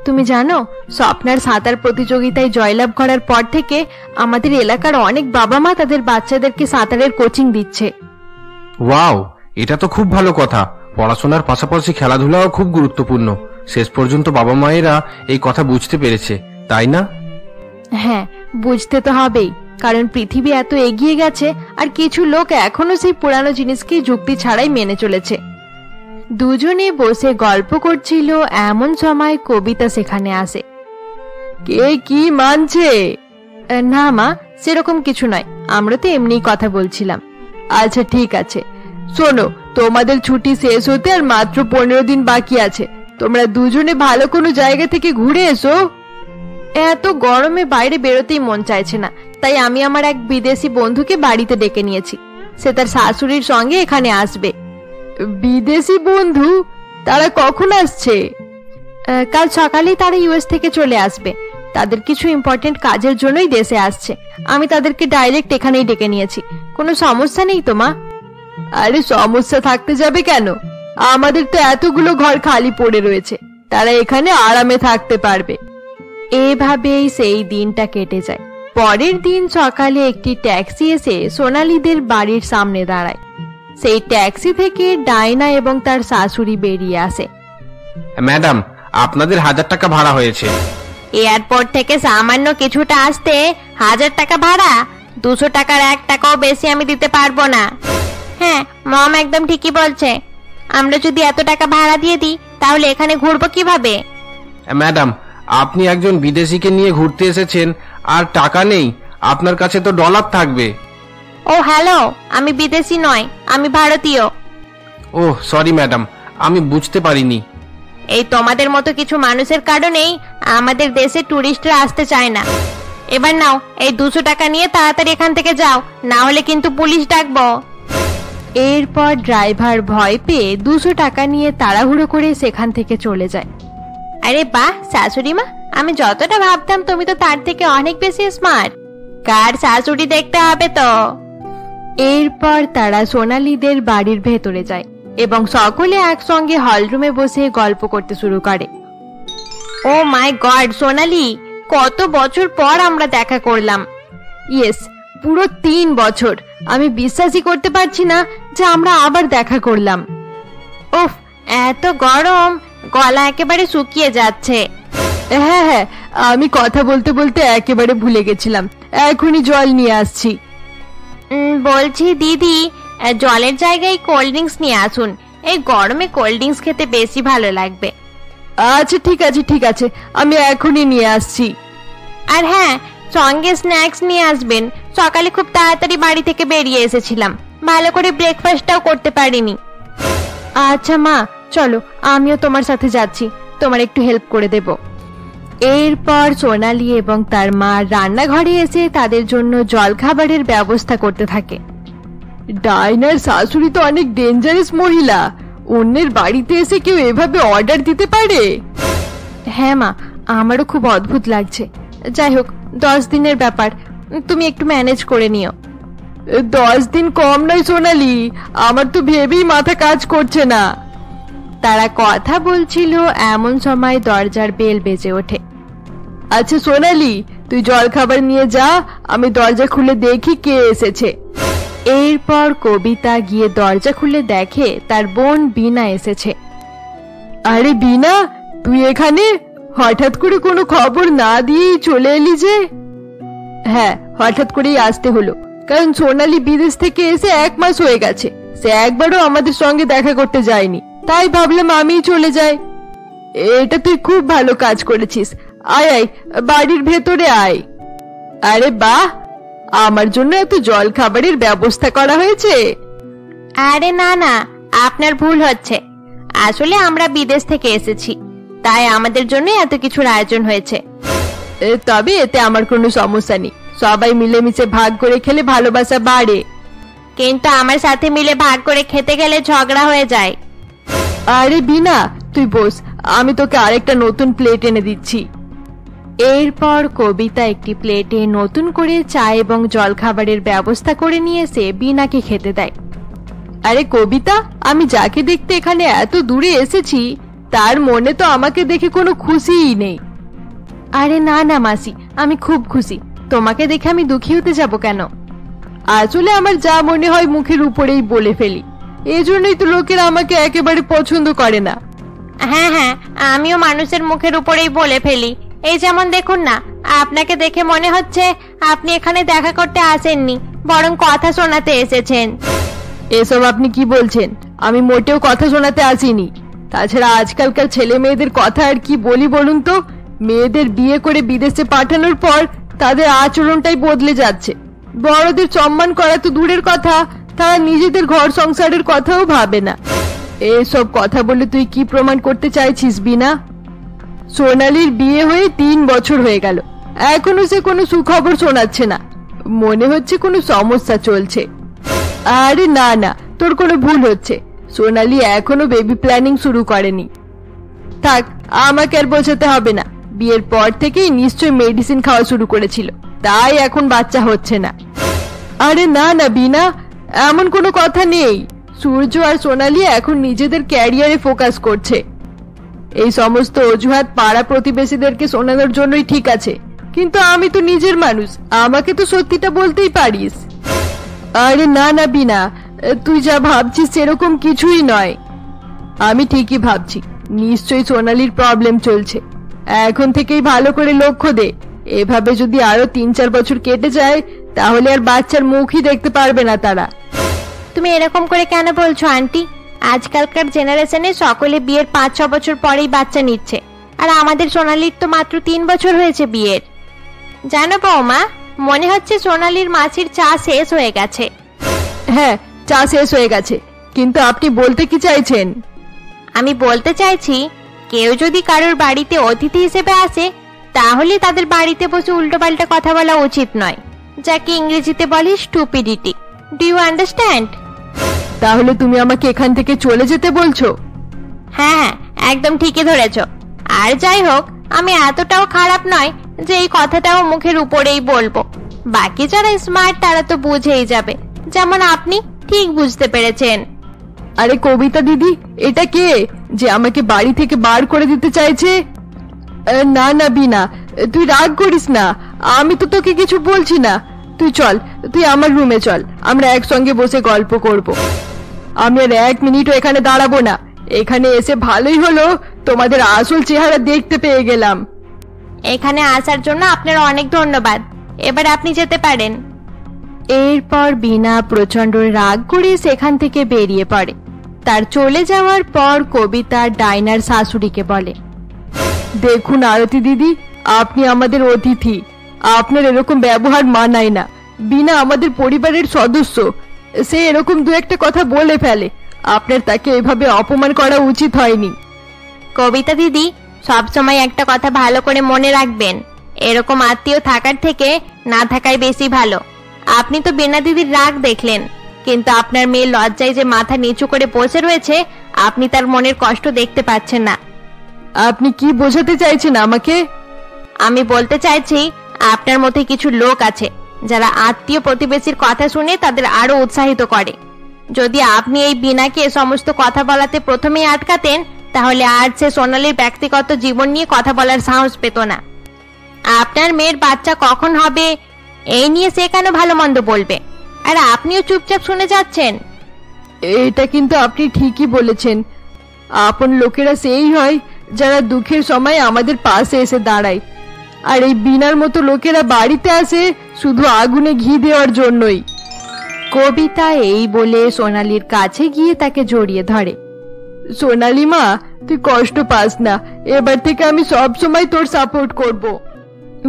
তুমি জানো স্বপ্নার সাঁতার প্রতিযোগিতায় জয়লাভ করার পর থেকে আমাদের এলাকার অনেক বাবা মা তাদের বাচ্চাদেরকে সাঁতারের কোচিং দিচ্ছে। ওয়াও, এটা তো খুব ভালো কথা। পড়াশোনার পাশাপাশি খেলাধুলাও খুব গুরুত্বপূর্ণ। শেষ পর্যন্ত বাবা মায়েরা এই কথা বুঝতে পেরেছে, তাই না? হ্যাঁ, বুঝতে তো হবেই, কারণ পৃথিবী এত এগিয়ে গেছে আর কিছু লোক এখনো সেই পুরানো জিনিসকে যুক্তি ছাড়াই মেনে চলেছে। দুজনে বসে গল্প করছিল এমন সময় কবিতা সেখানে আসে। কে কি মানছে? না মা, সেরকম কিছু নয়, আমরা তো এমনি কথা বলছিলাম। আচ্ছা ঠিক আছে, শোনো, তোমাদের ছুটি শেষ হতে আর মাত্র 15 দিন বাকি আছে। তোমরা দুজনে ভালো কোনো জায়গা থেকে ঘুরে এসো। এত গরমে বাইরে বেরোতেই মন চাইছে না, তাই আমি আমার এক বিদেশি বন্ধুকে বাড়িতে ডেকে নিয়েছি। সে তার শাশুড়ির সঙ্গে এখানে আসবে। বিদেশি বন্ধু? তারা কখন আসছে? কাল সকালেই তারা ইউএস থেকে চলে আসবে। তাদের কিছু ইম্পর্টেন্ট কাজের জন্যই দেশে আসছে। আমি তাদেরকে ডাইরেক্ট এখানেই ডেকে নিয়েছি। কোনো সমস্যা নেই তো মা? আরে সমস্যা থাকতে যাবে কেন? আমাদের তো এতগুলো ঘর খালি পড়ে রয়েছে, তারা এখানে আরামে থাকতে পারবে। এভাবেই সেই দিনটা কেটে যায়। পরের দিন সকালে একটি ট্যাক্সি এসে সোনালীদের বাড়ির সামনে দাঁড়ায়। সেই ট্যাক্সি থেকে ডায়না এবং তার শাশুড়ি বেরিয়ে আসে। ম্যাডাম, আপনাদের 1000 টাকা ভাড়া হয়েছে। এয়ারপোর্ট থেকে সামান্য কিছুটা আসতে 1000 টাকা ভাড়া? 200 টাকার 1 টাকাও বেশি আমি দিতে পারবো না। হ্যাঁ, মম একদম ঠিকই বলছে। আমরা যদি এত টাকা ভাড়া দিয়ে দিই তাহলে এখানে ঘুরবো কিভাবে? ম্যাডাম, আপনি একজন বিদেশিকে নিয়ে ঘুরতে এসেছেন আর টাকা নেই? আপনার কাছে তো ডলার থাকবে। ও হ্যালো, আমি বিদেশি নয়, আমি ভারতীয়। ওহ সরি ম্যাডাম, আমি বুঝতে পারিনি। এই তোমাদের মতো কিছু মানুষের কারণেই আমাদের দেশে টুরিস্টরা আসতে চায় না। এবার নাও, এই 200 টাকা নিয়ে তাড়াতাড়ি এখান থেকে যাও, না হলে কিন্তু পুলিশ ডাকবো। এরপর ড্রাইভার ভয় পেয়ে 200 টাকা নিয়ে তাড়াহুড়ো করে সেখান থেকে চলে যায়। আরে বাহ শাশুড়ি মা, আমি যতটা ভাবতাম তুমি তো তার থেকে অনেক বেশি স্মার্ট। কার শাশুড়ি দেখতে হবে তো। এরপর তারা সোনালীদের বাড়ির ভেতরে যায় এবং সকলে একসঙ্গে হলরুমে বসে গল্প করতে শুরু করে। ও মাই গড সোনালী, কত বছর পর আমরা দেখা করলাম। ইয়েস, পুরো 3 বছর। আমি বিশ্বাসই করতে পারছি না যে আমরা আবার দেখা করলাম। উফ, এত গরম, গলা একেবারে শুকিয়ে যাচ্ছে। হ্যাঁ হ্যাঁ, আমি কথা বলতে বলতে একেবারে ভুলে গেছিলাম। এখনই জল নিয়ে আসছি। বলছি দিদি, জলের জায়গায় কোল্ড ড্রিঙ্কস নিয়ে আসুন। এই গরমে কোল্ড ড্রিঙ্কস খেতে বেশি ভালো লাগবে। আচ্ছা ঠিক আছে ঠিক আছে, আমি এখনই নিয়ে আসছি। আর হ্যাঁ, সঙ্গে স্ন্যাক্স নিয়ে আসবেন। সকালে খুব তাড়াতাড়ি বাড়ি থেকে বেরিয়ে এসেছিলাম, ভালো করে ব্রেকফাস্টটাও করতে পারিনি। আচ্ছা মা, চলো আমিও তোমার সাথে যাচ্ছি, তোমার একটু হেল্প করে দেব। এরপর সোনালী এবং তার মা রান্নাঘরে এসে তাদের জন্য জলখাবারের ব্যবস্থা করতে থাকে। ডায়নার শাশুড়ি তো অনেক ডেঞ্জারাস মহিলা। অন্যের বাড়িতে এসে কেউ এভাবে অর্ডার দিতে পারে? হ্যাঁ মা, আমারও খুব অদ্ভুত লাগছে। যাই হোক, 10 দিনের ব্যাপার, তুমি একটু ম্যানেজ করে নিও। 10 দিন কম নয় সোনালী, আমার তো ভেবেই মাথা কাজ করছে না। তারা কথা বলছিল এমন সময় দরজার বেল বেজে ওঠে। আচ্ছা সোনালী, তুই জল খাবার নিয়ে যা, আমি দরজা খুলে দেখি কে এসেছে। এরপর কবিতা গিয়ে দরজা খুলে দেখে তার বোন বিনা এসেছে। আরে বিনা, তুই এখানে? হঠাৎ করে কোনো খবর না দিয়েই চলে এলি যে? হ্যাঁ, হঠাৎ করেই আসতে হলো, কারণ সোনালি বিদেশ থেকে এসে 1 মাস হয়ে গেছে। সে একবারও আমাদের সঙ্গে দেখা করতে যায়নি, তাই ভাবলাম আমিই চলে যাই। এটা তুই খুব ভালো কাজ করেছিস। আয় আয়, বাড়ির ভেতরে আয়। আরে বাহ, আমার জন্য এত জল খাবারের ব্যবস্থা করা হয়েছে। আরে না না, আপনার ভুল হচ্ছে। আসলে আমরা বিদেশ থেকে এসেছি, তাই আমাদের জন্য এত কিছুর আয়োজন হয়েছে। তবে এতে আমার কোনো সমস্যা নেই, সবাই মিলেমিশে ভাগ করে খেলে ভালোবাসা বাড়ে। কিন্তু আমার সাথে মিলে ভাগ করে খেতে গেলে ঝগড়া হয়ে যায়। আরে বিনা, তুই বস, আমি তোকে আরেকটা নতুন প্লেট এনে দিচ্ছি। এরপর কবিতা একটি প্লেটে নতুন করে চা এবং জলখাবারের ব্যবস্থা করে নিয়ে এসে বিনাকে খেতে দেয়। আরে কবিতা, আমি যাকে দেখতে এখানে এত দূরে এসেছি তার মনে তো আমাকে দেখে কোনো খুশিই নেই। আরে না না মাসি, আমি খুব খুশি। তোমাকে দেখে আমি দুঃখী হতে যাব কেন? আসলে আমার যা মনে হয় মুখের উপরেই বলে ফেলি, এজন্যই তো লোকেরা আমাকে একেবারে পছন্দ করে না। হ্যাঁ হ্যাঁ, আমিও মানুষের মুখের উপরেই বলে ফেলি। এই যেমন দেখুন না, আপনাকে দেখে মনে হচ্ছে আপনি এখানে দেখা করতে আসেননি, বরং কথা শোনাতে এসেছেন। এসব আপনি কি বলছেন? আমি মোটেও কথা শোনাতে আসিনি। তাছাড়া আজকালকার ছেলে মেয়েদের কথা আর কি বলি বলুন তো। মেয়েদের বিয়ে করে বিদেশে পাঠানোর পর তাদের আচরণটাই বদলে যাচ্ছে। বড়দের সম্মান করা তো দূরের কথা, তারা নিজেদের ঘর সংসারের কথাও ভাবে না। এসব কথা বলে তুই কি প্রমাণ করতে চাইছিস বিনা? সোনালির বিয়ে হয়ে 3 বছর হয়ে গেল, এখনো সে কোনো সুখবর শোনাচ্ছে না। মনে হচ্ছে কোনো সমস্যা চলছে। আরে না না, তোর কোনো ভুল হচ্ছে। সোনালি এখনো বেবি প্ল্যানিং শুরু করেনি। থাক, আমাকে আর বোঝাতে হবে না। বিয়ের পর থেকেই নিশ্চয়ই মেডিসিন খাওয়া শুরু করেছিল, তাই এখন বাচ্চা হচ্ছে না। আরে না না বিনা, এমন কোনো কথা নেই। সূর্য আর সোনালি এখন নিজেদের ক্যারিয়ারে ফোকাস করছে। এই সমস্ত অজুহাত পাড়া প্রতিবেশীদেরকে শোনানোর জন্যই ঠিক আছে, কিন্তু আমি তো নিজের মানুষ, আমাকে তো সত্যিটা বলতেই পারিস। আরে না না বিনা, তুই যা ভাবছিস সেরকম কিছুই নয়। আমি ঠিকই ভাবছি, নিশ্চয়ই সোনালির প্রবলেম চলছে। এখন থেকেই ভালো করে লক্ষ্য দে। এভাবে যদি আরো 3-4 বছর কেটে যায় তাহলে আর বাচ্চার মুখই দেখতে পারবে না তারা। তুমি এরকম করে কেন বলছো আন্টি? আজকালকার জেনারেশনে সকলে বিয়ের 5-6 বছর পরেই বাচ্চা নিচ্ছে, আর আমাদের সোনালির তো মাত্র 3 বছর হয়েছে বিয়ের। জানো বৌমা, মনে হচ্ছে সোনালির মাছির চা শেষ হয়ে গেছে। হ্যাঁ, চা শেষ হয়ে গেছে, কিন্তু আপনি বলতে কি চাইছেন? আমি বলতে চাইছি, কেউ যদি কারোর বাড়িতে অতিথি হিসেবে আসে তাহলে তাদের বাড়িতে বসে উল্টোপাল্টা কথা বলা উচিত নয়, যাকে ইংরেজিতে বলে স্টুপিডিটি। Do you understand? তাহলে তুমি আমাকে এখান থেকে চলে যেতে বলছো? হ্যাঁ, একদম ঠিকই ধরেছ। আর যাই হোক, আমি এতটাও খারাপ নয় যে এই কথাটাও মুখের উপরেই বলবো। বাকি যারা স্মার্ট তারা তো বুঝেই যাবে, যেমন আপনি ঠিক বুঝতে পেরেছেন। আরে কবিতা দিদি, এটা কে যে আমাকে বাড়ি থেকে বার করে দিতে চাইছে? না না বিনা, তুই রাগ করিস না, আমি তো তোকে কিছু বলছি না। তুই চল, তুই আমার রুমে চল, আমরা একসঙ্গে বসে গল্প করব। আমি আর 1 মিনিটও এখানে দাঁড়াবো না। এখানে এসে ভালোই হলো, তোমাদের আসল চেহারা দেখতে পেয়ে গেলাম। এখানে আসার জন্য আপনার অনেক ধন্যবাদ। এবার আপনি যেতে পারেন। এরপর বিনা প্রচন্ড রাগ করে সেখান থেকে বেরিয়ে পড়ে। তার চলে যাওয়ার পর কবিতা ডাইনার শাশুড়িকে বলে, দেখুন আরতি দিদি, আপনি আমাদের অতিথি, আপনার এরকম ব্যবহার মানায় না। বিনা আমাদের পরিবারের সদস্য, সে এরকম 2-1 কথা বলে ফেলে। আপনার তাকে এভাবে অপমান করা উচিত হয়নি। কবিতা দিদি, সবসময় একটা কথা ভালো করে মনে রাখবেন, এরকম আত্মীয় থাকার থেকে না থাকাই বেশি ভালো। আপনি তো বিনা দিদির রাগ দেখলেন, কিন্তু আপনার মেয়ে লজ্জায় যে মাথা নিচু করে বসে রয়েছে, আপনি তার মনের কষ্ট দেখতে পাচ্ছেন না। আপনি কি বোঝাতে চাইছেন আমাকে? আমি বলতে চাইছি, আপনার মধ্যে কিছু লোক আছে যারা আত্মীয় প্রতিবেশীর কথা শুনে তাদের আরো উৎসাহিত করে। যদি আপনি এই বিনাকে সমস্ত কথা বলাতে প্রথমেই আটকাতেন, তাহলে আজ সে সোনালির ব্যক্তিগত জীবন নিয়ে কথা বলার সাহস পেত না। আপনার মেয়ের বাচ্চা কখন হবে এই নিয়ে সে কেন ভালো মন্দ বলবে, আর আপনিও চুপচাপ শুনে যাচ্ছেন। এটা কিন্তু আপনি ঠিকই বলেছেন। আপন লোকেরা সেই হয় যারা দুঃখের সময় আমাদের পাশে এসে দাঁড়ায়। আর এই বিনার মতো লোকেরা বাড়িতে আসে শুধু আগুনে ঘি দেওয়ার জন্যই। কবিতা এই বলে সোনালির কাছে গিয়ে তাকে জড়িয়ে ধরে। সোনালি মা, তুই কষ্ট পাস না, এবার থেকে আমি সব সময় তোর সাপোর্ট করব।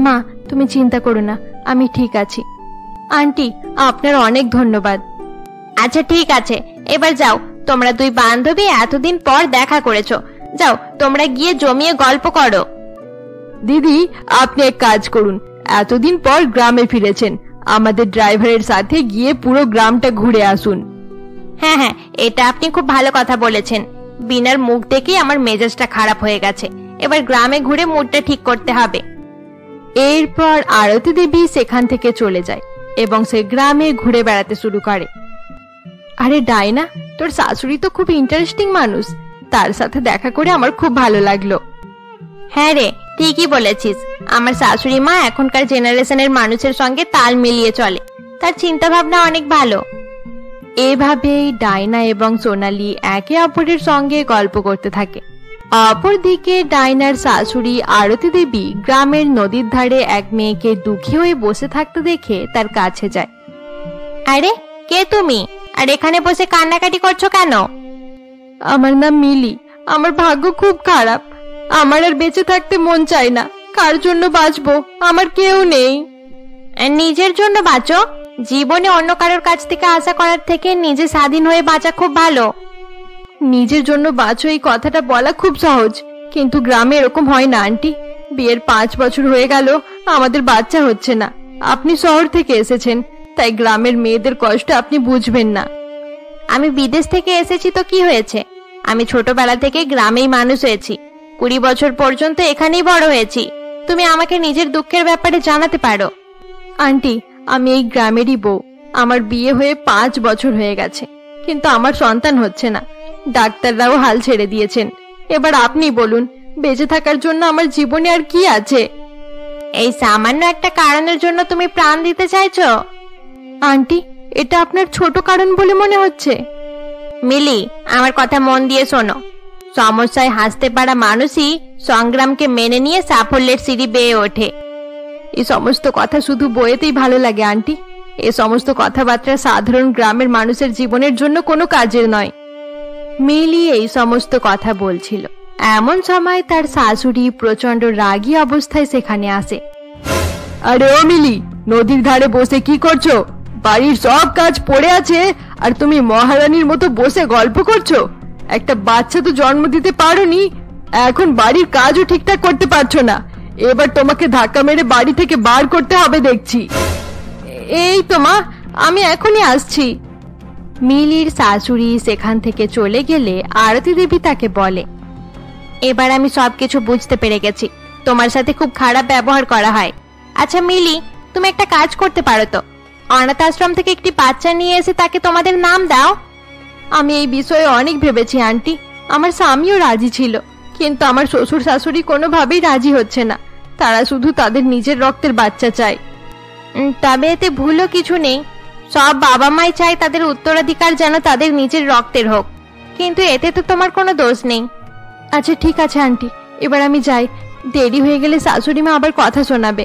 মা, তুমি চিন্তা করো না, আমি ঠিক আছি। আন্টি, আপনার অনেক ধন্যবাদ। আচ্ছা ঠিক আছে, এবার যাও, তোমরা দুই বান্ধবী এতদিন পর দেখা করেছো, যাও তোমরা গিয়ে জমিয়ে গল্প করো। দিদি, আপনি এক কাজ করুন, এতদিন পর গ্রামে ফিরেছেন, আমাদের ড্রাইভারের সাথে গিয়ে পুরো গ্রামটা ঘুরে আসুন। হ্যাঁ হ্যাঁ, এটা আপনি খুব ভালো কথা বলেছেন। বিনার মুখ দেখেই আমার মেজাজটা খারাপ হয়ে গেছে, এবার গ্রামে ঘুরে মুডটা ঠিক করতে হবে। এরপর আরতি দেবী সেখান থেকে চলে যায় এবং সে গ্রামে ঘুরে বেড়াতে শুরু করে। আরে ডাইনা, তোর শাশুড়ি তো খুব ইন্টারেস্টিং মানুষ, তার সাথে দেখা করে আমার খুব ভালো লাগলো। হ্যাঁ রে, ঠিকই বলেছিস, আমার শাশুড়ি মা এখনকার জেনারেশনের মানুষের সঙ্গে তাল মিলিয়ে চলে, তার চিন্তা ভাবনা অনেক ভালো। এভাবেই ডাইনা এবং সোনালি একে অপরের সঙ্গে গল্প করতে থাকে। অপরদিকে ডাইনার শাশুড়ি আরতি দেবী গ্রামের নদীর ধারে এক মেয়েকে দুঃখী হয়ে বসে থাকতে দেখে তার কাছে যায়। আরে কে তুমি, আর এখানে বসে কান্নাকাটি করছো কেন? আমার নাম মিলি, আমার ভাগ্য খুব খারাপ, আমার আর বেঁচে থাকতে মন চায় না, কার জন্য বাঁচবো, আমার কেউ নেই। নিজের জন্য বাঁচো, জীবনে অন্য কারোর কাছ থেকে আশা করার থেকে নিজে স্বাধীন হয়ে বাঁচা খুব ভালো। নিজের জন্য বাঁচো এই কথাটা বলা খুব সহজ, কিন্তু গ্রামে এরকম হয় না আন্টি। বিয়ের 5 বছর হয়ে গেল, আমাদের বাচ্চা হচ্ছে না। আপনি শহর থেকে এসেছেন, তাই গ্রামের মেয়েদের কষ্ট আপনি বুঝবেন না। আমি বিদেশ থেকে এসেছি তো কি হয়েছে, আমি ছোটবেলা থেকে গ্রামেই মানুষ হয়েছি, 20 বছর পর্যন্ত এখানেই বড় হয়েছি। তুমি আমাকে নিজের দুঃখের ব্যাপারে জানাতে পারো। আন্টি, আমি এই গ্রামেরই বউ, আমার বিয়ে হয়ে 5 বছর হয়ে গেছে, কিন্তু আমার সন্তান হচ্ছে না। ডাক্তাররাও হাল ছেড়ে দিয়েছেন। এবার আপনি বলুন, বেঁচে থাকার জন্য আমার জীবনে আর কি আছে? এই সামান্য একটা কারণের জন্য তুমি প্রাণ দিতে চাইছো? আন্টি, এটা আপনার ছোট কারণ বলে মনে হচ্ছে। মিলি, আমার কথা মন দিয়ে শোনো, সমস্যায় হাসতে পারা মানুষই সংগ্রামকে মেনে নিয়ে সাফল্যের সিঁড়ি বেয়ে ওঠে। এই সমস্ত কথা শুধু বইয়েতেই ভালো লাগে আন্টি, এই সমস্ত কথাবার্তা সাধারণ গ্রামের মানুষের জীবনের জন্য কোনো কাজের নয়। মিলি এই সমস্ত কথা বলছিল, এমন সময় তার শাশুড়ি প্রচন্ড রাগী অবস্থায় সেখানে আসে। আরে ও মিলি, নদীর ধারে বসে কি করছো? বাড়ির সব কাজ পড়ে আছে আর তুমি মহারানীর মতো বসে গল্প করছো? একটা বাচ্চা তো জন্ম দিতে পারোনি, এখন বাড়ির কাজও ঠিকঠাক করতে পারছো না। এবার তোমাকে ধাক্কা মেরে বাড়ি থেকে বার করতে হবে দেখছি। এই তো মা, আমি এখনই আসছি। মিলির শাশুড়ি সেখান থেকে চলে গেলে আরতি দেবী তাকে বলে, এবার আমি সবকিছু বুঝতে পেরে গেছি, তোমার সাথে খুব খারাপ ব্যবহার করা হয়। আচ্ছা মিলি, তুমি একটা কাজ করতে পারো তো, অনাথ আশ্রম থেকে একটি বাচ্চা নিয়ে এসে তাকে তোমাদের নাম দাও। আমি এই বিষয়ে অনেক ভেবেছি আন্টি, আমার স্বামীও রাজি ছিল, কিন্তু আমার শ্বশুর শাশুড়ি কোনোভাবেই রাজি হচ্ছে না। তারা শুধু তাদের নিজের রক্তের বাচ্চা চায়। তবে এতে ভুলও কিছু নেই, সব বাবা মাই চায় তাদের উত্তরাধিকার যেন তাদের নিজের রক্তের হোক, কিন্তু এতে তো তোমার কোনো দোষ নেই। আচ্ছা ঠিক আছে আন্টি, এবার আমি যাই, দেরি হয়ে গেলে শাশুড়ি মা আবার কথা শোনাবে।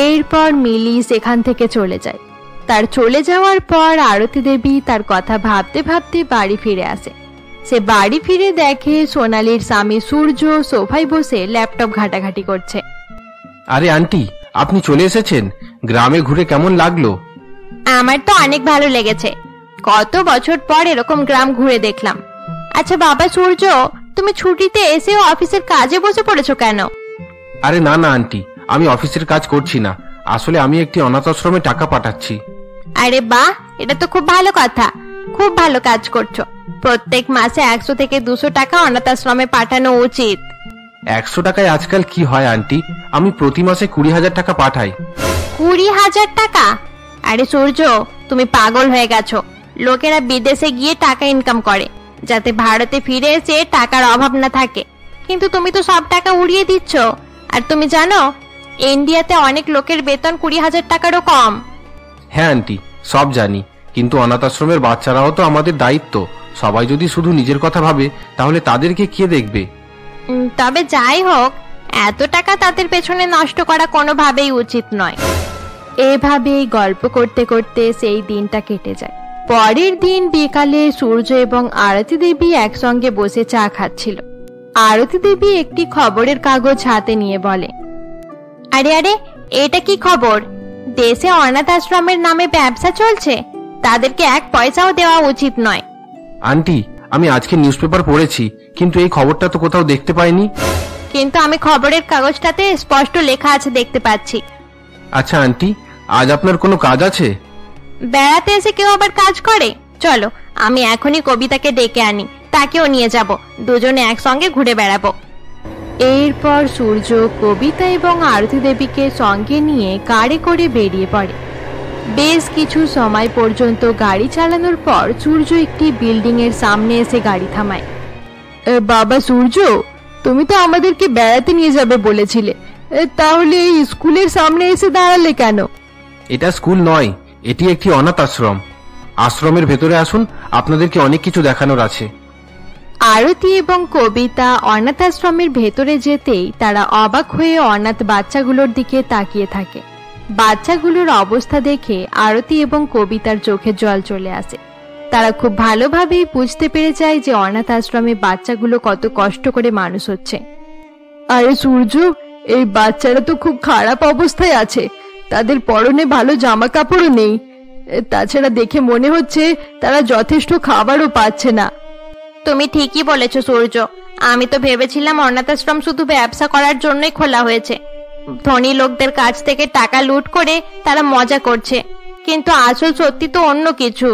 এরপর মিলি সেখান থেকে চলে যায়। তার চলে যাওয়ার পর আরতি দেবী তার কথা ভাবতে ভাবতে বাড়ি ফিরে আসে। সে বাড়ি ফিরে দেখে সোনালির স্বামী সূর্য সোফায় বসে ল্যাপটপ ঘাটাঘাটি করছে। আরে আন্টি, আপনি চলে এসেছেন, গ্রামে ঘুরে কেমন লাগলো? আমার তো অনেক ভালো লেগেছে, কত বছর পর এরকম গ্রাম ঘুরে দেখলাম। আচ্ছা বাবা সূর্য, তুমি ছুটিতে এসেও অফিসের কাজে বসে পড়েছো কেন? আরে না না আন্টি, আমি অফিসের কাজ করছি না, আসলে আমি একটি অনাথ আশ্রমে টাকা পাঠাচ্ছি। আরে বাহ, এটা তো খুব ভালো কথা, খুব ভালো কাজ করছো। প্রত্যেক মাসে 100 থেকে 200 টাকা অনাথ আশ্রমে পাঠানো উচিত। 100 টাকায় আজকাল কি হয় আন্টি, আমি প্রতি মাসে 20,000 টাকা পাঠাই। 20,000 টাকা? আরে সূর্য, তুমি পাগল হয়ে গেছো। লোকেরা বিদেশে গিয়ে টাকা ইনকাম করে যাতে ভারতে ফিরে এসে টাকার অভাব না থাকে, কিন্তু তুমি তো সব টাকা উড়িয়ে দিচ্ছ। আর তুমি জানো, ইন্ডিয়াতে অনেক লোকের বেতন 20,000 টাকারও কম। হ্যাঁ আন্টি, সব জানি, কিন্তু অনাথ আশ্রমের বাচ্চারাও তো আমাদের দায়িত্ব। সবাই যদি শুধু নিজের কথা ভাবে তাহলে তাদেরকে কে দেখবে? তবে যাই হোক, এত টাকা তাদের পেছনে নষ্ট করা কোনোভাবেই উচিত নয়। এভাবেই গল্প করতে করতে সেই দিনটা কেটে যায়। পরের দিন বিকালে সূর্য এবং আরতি দেবী একসঙ্গে বসে চা খাচ্ছিল। আরতি দেবী একটি খবরের কাগজ হাতে নিয়ে বলে, আরে আরে, এটা কি খবর? দেশে অনাথ আশ্রমের নামে ব্যবসা চলছে, তাদেরকে 1 পয়সাও দেওয়া উচিত নয়। আন্টি, আমি আজকে নিউজপেপার পড়েছি, কিন্তু এই খবরটা তো কোথাও দেখতে পাইনি। কিন্তু আমি খবরের কাগজটাতে স্পষ্ট লেখা আছে, দেখতে পাচ্ছি। আচ্ছা আন্টি, আজ আপনার কোনো কাজ আছে? বেড়াতে এসে কেউ আবার কাজ করে? চলো, আমি এখনই কবিতাকে ডেকে আনি, তাকেও নিয়ে যাব, দুজনে একসঙ্গে ঘুরে বেড়াবো। এরপর সূর্য কবিতা এবং আরতি দেবীকে সঙ্গে নিয়ে কারে করে বেরিয়ে পড়ে। বেশ কিছু সময় পর্যন্ত গাড়ি চালানোর পর সূর্য একটি বিল্ডিং এর সামনে এসে গাড়ি থামায়। বাবা সূর্য, তুমি তো আমাদেরকে বেড়াতে নিয়ে যাবে বলেছিলে, তাহলে এই স্কুলের সামনে এসে দাঁড়ালে কেন? এটা স্কুল নয়, এটি একটি অনাথ আশ্রম। আশ্রমের ভেতরে আসুন, আপনাদেরকে অনেক কিছু দেখানোর আছে। আরতি এবং কবিতা অনাথ আশ্রমের ভেতরে যেতেই তারা অবাক হয়ে অনাথ বাচ্চাগুলোর দিকে তাকিয়ে থাকে। বাচ্চাগুলোর অবস্থা দেখে আরতি এবং কবিতার চোখে জল চলে আসে। তারা খুব ভালোভাবেই বুঝতে পেরে যায় যে অনাথ আশ্রমে বাচ্চাগুলো কত কষ্ট করে মানুষ হচ্ছে। আরে সূর্য, এই বাচ্চারা তো খুব খারাপ অবস্থায় আছে, তাদের পরনে ভালো জামা কাপড়ও নেই, তাছাড়া দেখে মনে হচ্ছে তারা যথেষ্ট খাবারও পাচ্ছে না। তুমি ঠিকই বলেছো সূর্য, আমি তো ভেবেছিলাম অনাথ আশ্রম শুধু ব্যবসা করার জন্যই খোলা হয়েছে, ধনী লোকদের কাছ থেকে টাকা লুট করে তারা মজা করছে, কিন্তু আসল সত্যি তো অন্য কিছু।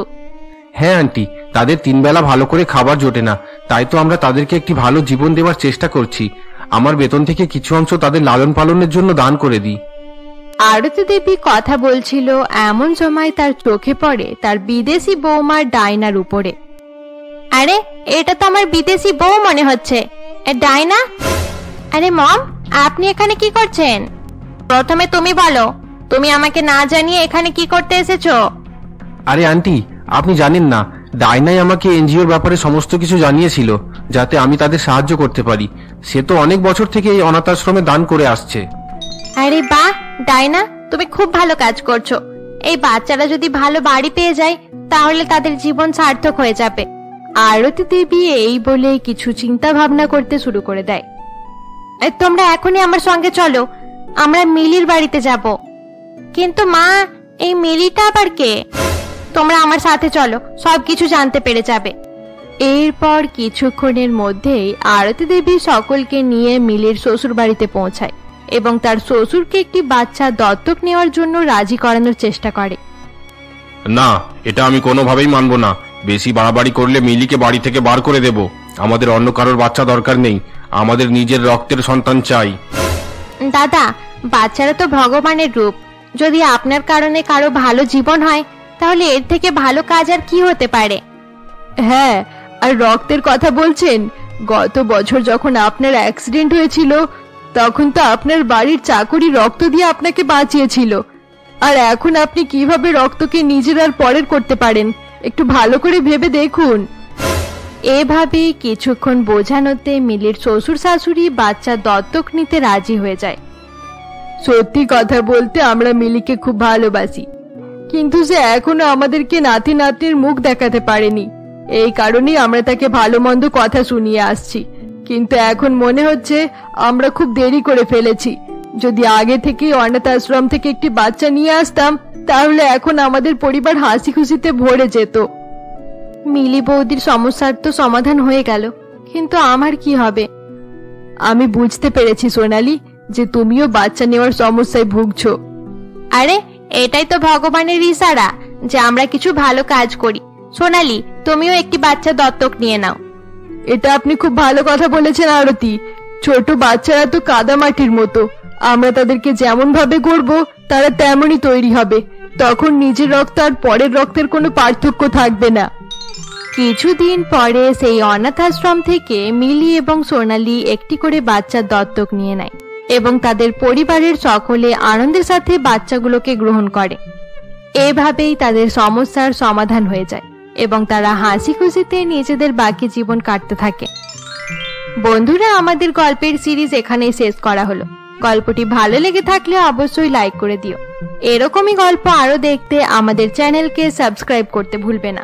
হ্যাঁ আন্টি, তাদের 3 বেলা ভালো করে খাবার জোটে না, তাই তো আমরা তাদেরকে একটি ভালো জীবন দেওয়ার চেষ্টা করছি। আমার বেতন থেকে কিছু অংশ তাদের লালন পালনের জন্য দান করে দিই। আরতি দেবী কথা বলছিল, এমন সময় তার চোখে পড়ে তার বিদেশি বৌমার ডায়নার উপরে। আরে, এটা তো আমার বিদেশি বউ মনে হচ্ছে। ডায়না? আরে মম, আপনি এখানে কি করছেন? প্রথমে তুমি বলো, তুমি আমাকে না জানিয়ে এখানে কি করতে এসেছো? আরে আন্টি, আপনি জানেন না, ডায়নাই আমাকে এনজিওর ব্যাপারে সমস্ত কিছু জানিয়েছিল, যাতে আমি তাদের সাহায্য করতে পারি। সে তো অনেক বছর থেকে এই অনাথ আশ্রমে দান করে আসছে। আরে বাহ ডায়না, তুমি খুব ভালো কাজ করছো। এই বাচ্চারা যদি ভালো বাড়ি পেয়ে যায়, তাহলে তাদের জীবন সার্থক হয়ে যাবে। আরতি দেবী এই বলে কিছু চিন্তা ভাবনা করতে শুরু করে দেয়। তোমরা এখনই আমার সঙ্গে চলো, আমরা মিলির বাড়িতে যাব। কিন্তু মা, এই মিলিটা আবার কে? তোমরা আমার সাথে চলো, সবকিছু জানতে পেরে যাবে। এরপর কিছুক্ষণের মধ্যেই আরতি দেবী সকলকে নিয়ে মিলির শ্বশুর বাড়িতে পৌঁছায় এবং তার শ্বশুরকে একটি বাচ্চা দত্তক নেওয়ার জন্য রাজি করানোর চেষ্টা করে। না, এটা আমি কোনোভাবেই মানব না। বেশি বাড়াবাড়ি করলে মিলিকে বাড়ি থেকে বার করে দেব। আমাদের অন্য কারোর বাচ্চা দরকার নেই, আমাদের নিজের রক্তের সন্তান চাই। দাদা, বাচ্চারা তো ভগবানের রূপ, যদি আপনার কারণে কারো ভালো জীবন হয়, তাহলে এর থেকে ভালো কাজ আর কি হতে পারে? হ্যাঁ, আর রক্তের কথা বলছেন, গত বছর যখন আপনার অ্যাক্সিডেন্ট হয়েছিল, তখন তো আপনার বাড়ির চাকরি রক্ত দিয়ে আপনাকে বাঁচিয়েছিল। আর এখন আপনি কিভাবে রক্তকে নিজের আর পরের করতে পারেন, একটু ভালো করে ভেবে দেখুন। এভাবে কিছুক্ষণ বোঝানোতে মিলির শ্বশুর শাশুড়ি বাচ্চা দত্তক নিতে রাজি হয়ে যায়। সত্যি কথা বলতে আমরা মিলিকে খুব ভালোবাসি, কিন্তু সে এখনো আমাদেরকে নাতি নাতনির মুখ দেখাতে পারেনি। এই কারণেই আমরা তাকে ভালো মন্দ কথা শুনিয়ে আসছি, কিন্তু এখন মনে হচ্ছে আমরা খুব দেরি করে ফেলেছি। যদি আগে থেকেই অনাথ আশ্রম থেকে একটি বাচ্চা নিয়ে আসতাম, তাহলে এখন আমাদের পরিবার হাসি খুশিতে ভরে যেত। মিলি বৌদির সমস্যার তো সমাধান হয়ে গেল, কিন্তু আমার কি হবে? আমি বুঝতে পেরেছি সোনালি, যে তুমিও বাচ্চা নেওয়ার সমস্যায় ভুগছো। আরে, এটাই তো ভগবানের ইশারা যে আমরা কিছু ভালো কাজ করি। সোনালি, তুমিও একটি বাচ্চা দত্তক নিয়ে নাও। এটা আপনি খুব ভালো কথা বলেছেন আরতি। ছোট বাচ্চারা তো কাদা মাটির মতো, আমরা তাদেরকে যেমন ভাবে গড়বো তারা তেমনই তৈরি হবে। তখন নিজের রক্ত আর পরের রক্তের কোনো পার্থক্য থাকবে না। কিছুদিন পরে সেই অনাথ আশ্রম থেকে মিলি এবং সোনালি একটি করে বাচ্চা দত্তক নিয়ে নেয় এবং তাদের পরিবারের সকলে আনন্দের সাথে বাচ্চাগুলোকে গ্রহণ করে। এভাবেই তাদের সমস্যার সমাধান হয়ে যায় এবং তারা হাসি খুশিতে নিজেদের বাকি জীবন কাটতে থাকে। বন্ধুরা, আমাদের গল্পের সিরিজ এখানেই শেষ করা হলো। গল্পটি ভালো লেগে থাকলে অবশ্যই লাইক করে দিও। এরকমই গল্প আরো দেখতে আমাদের চ্যানেলকে সাবস্ক্রাইব করতে ভুলবে না।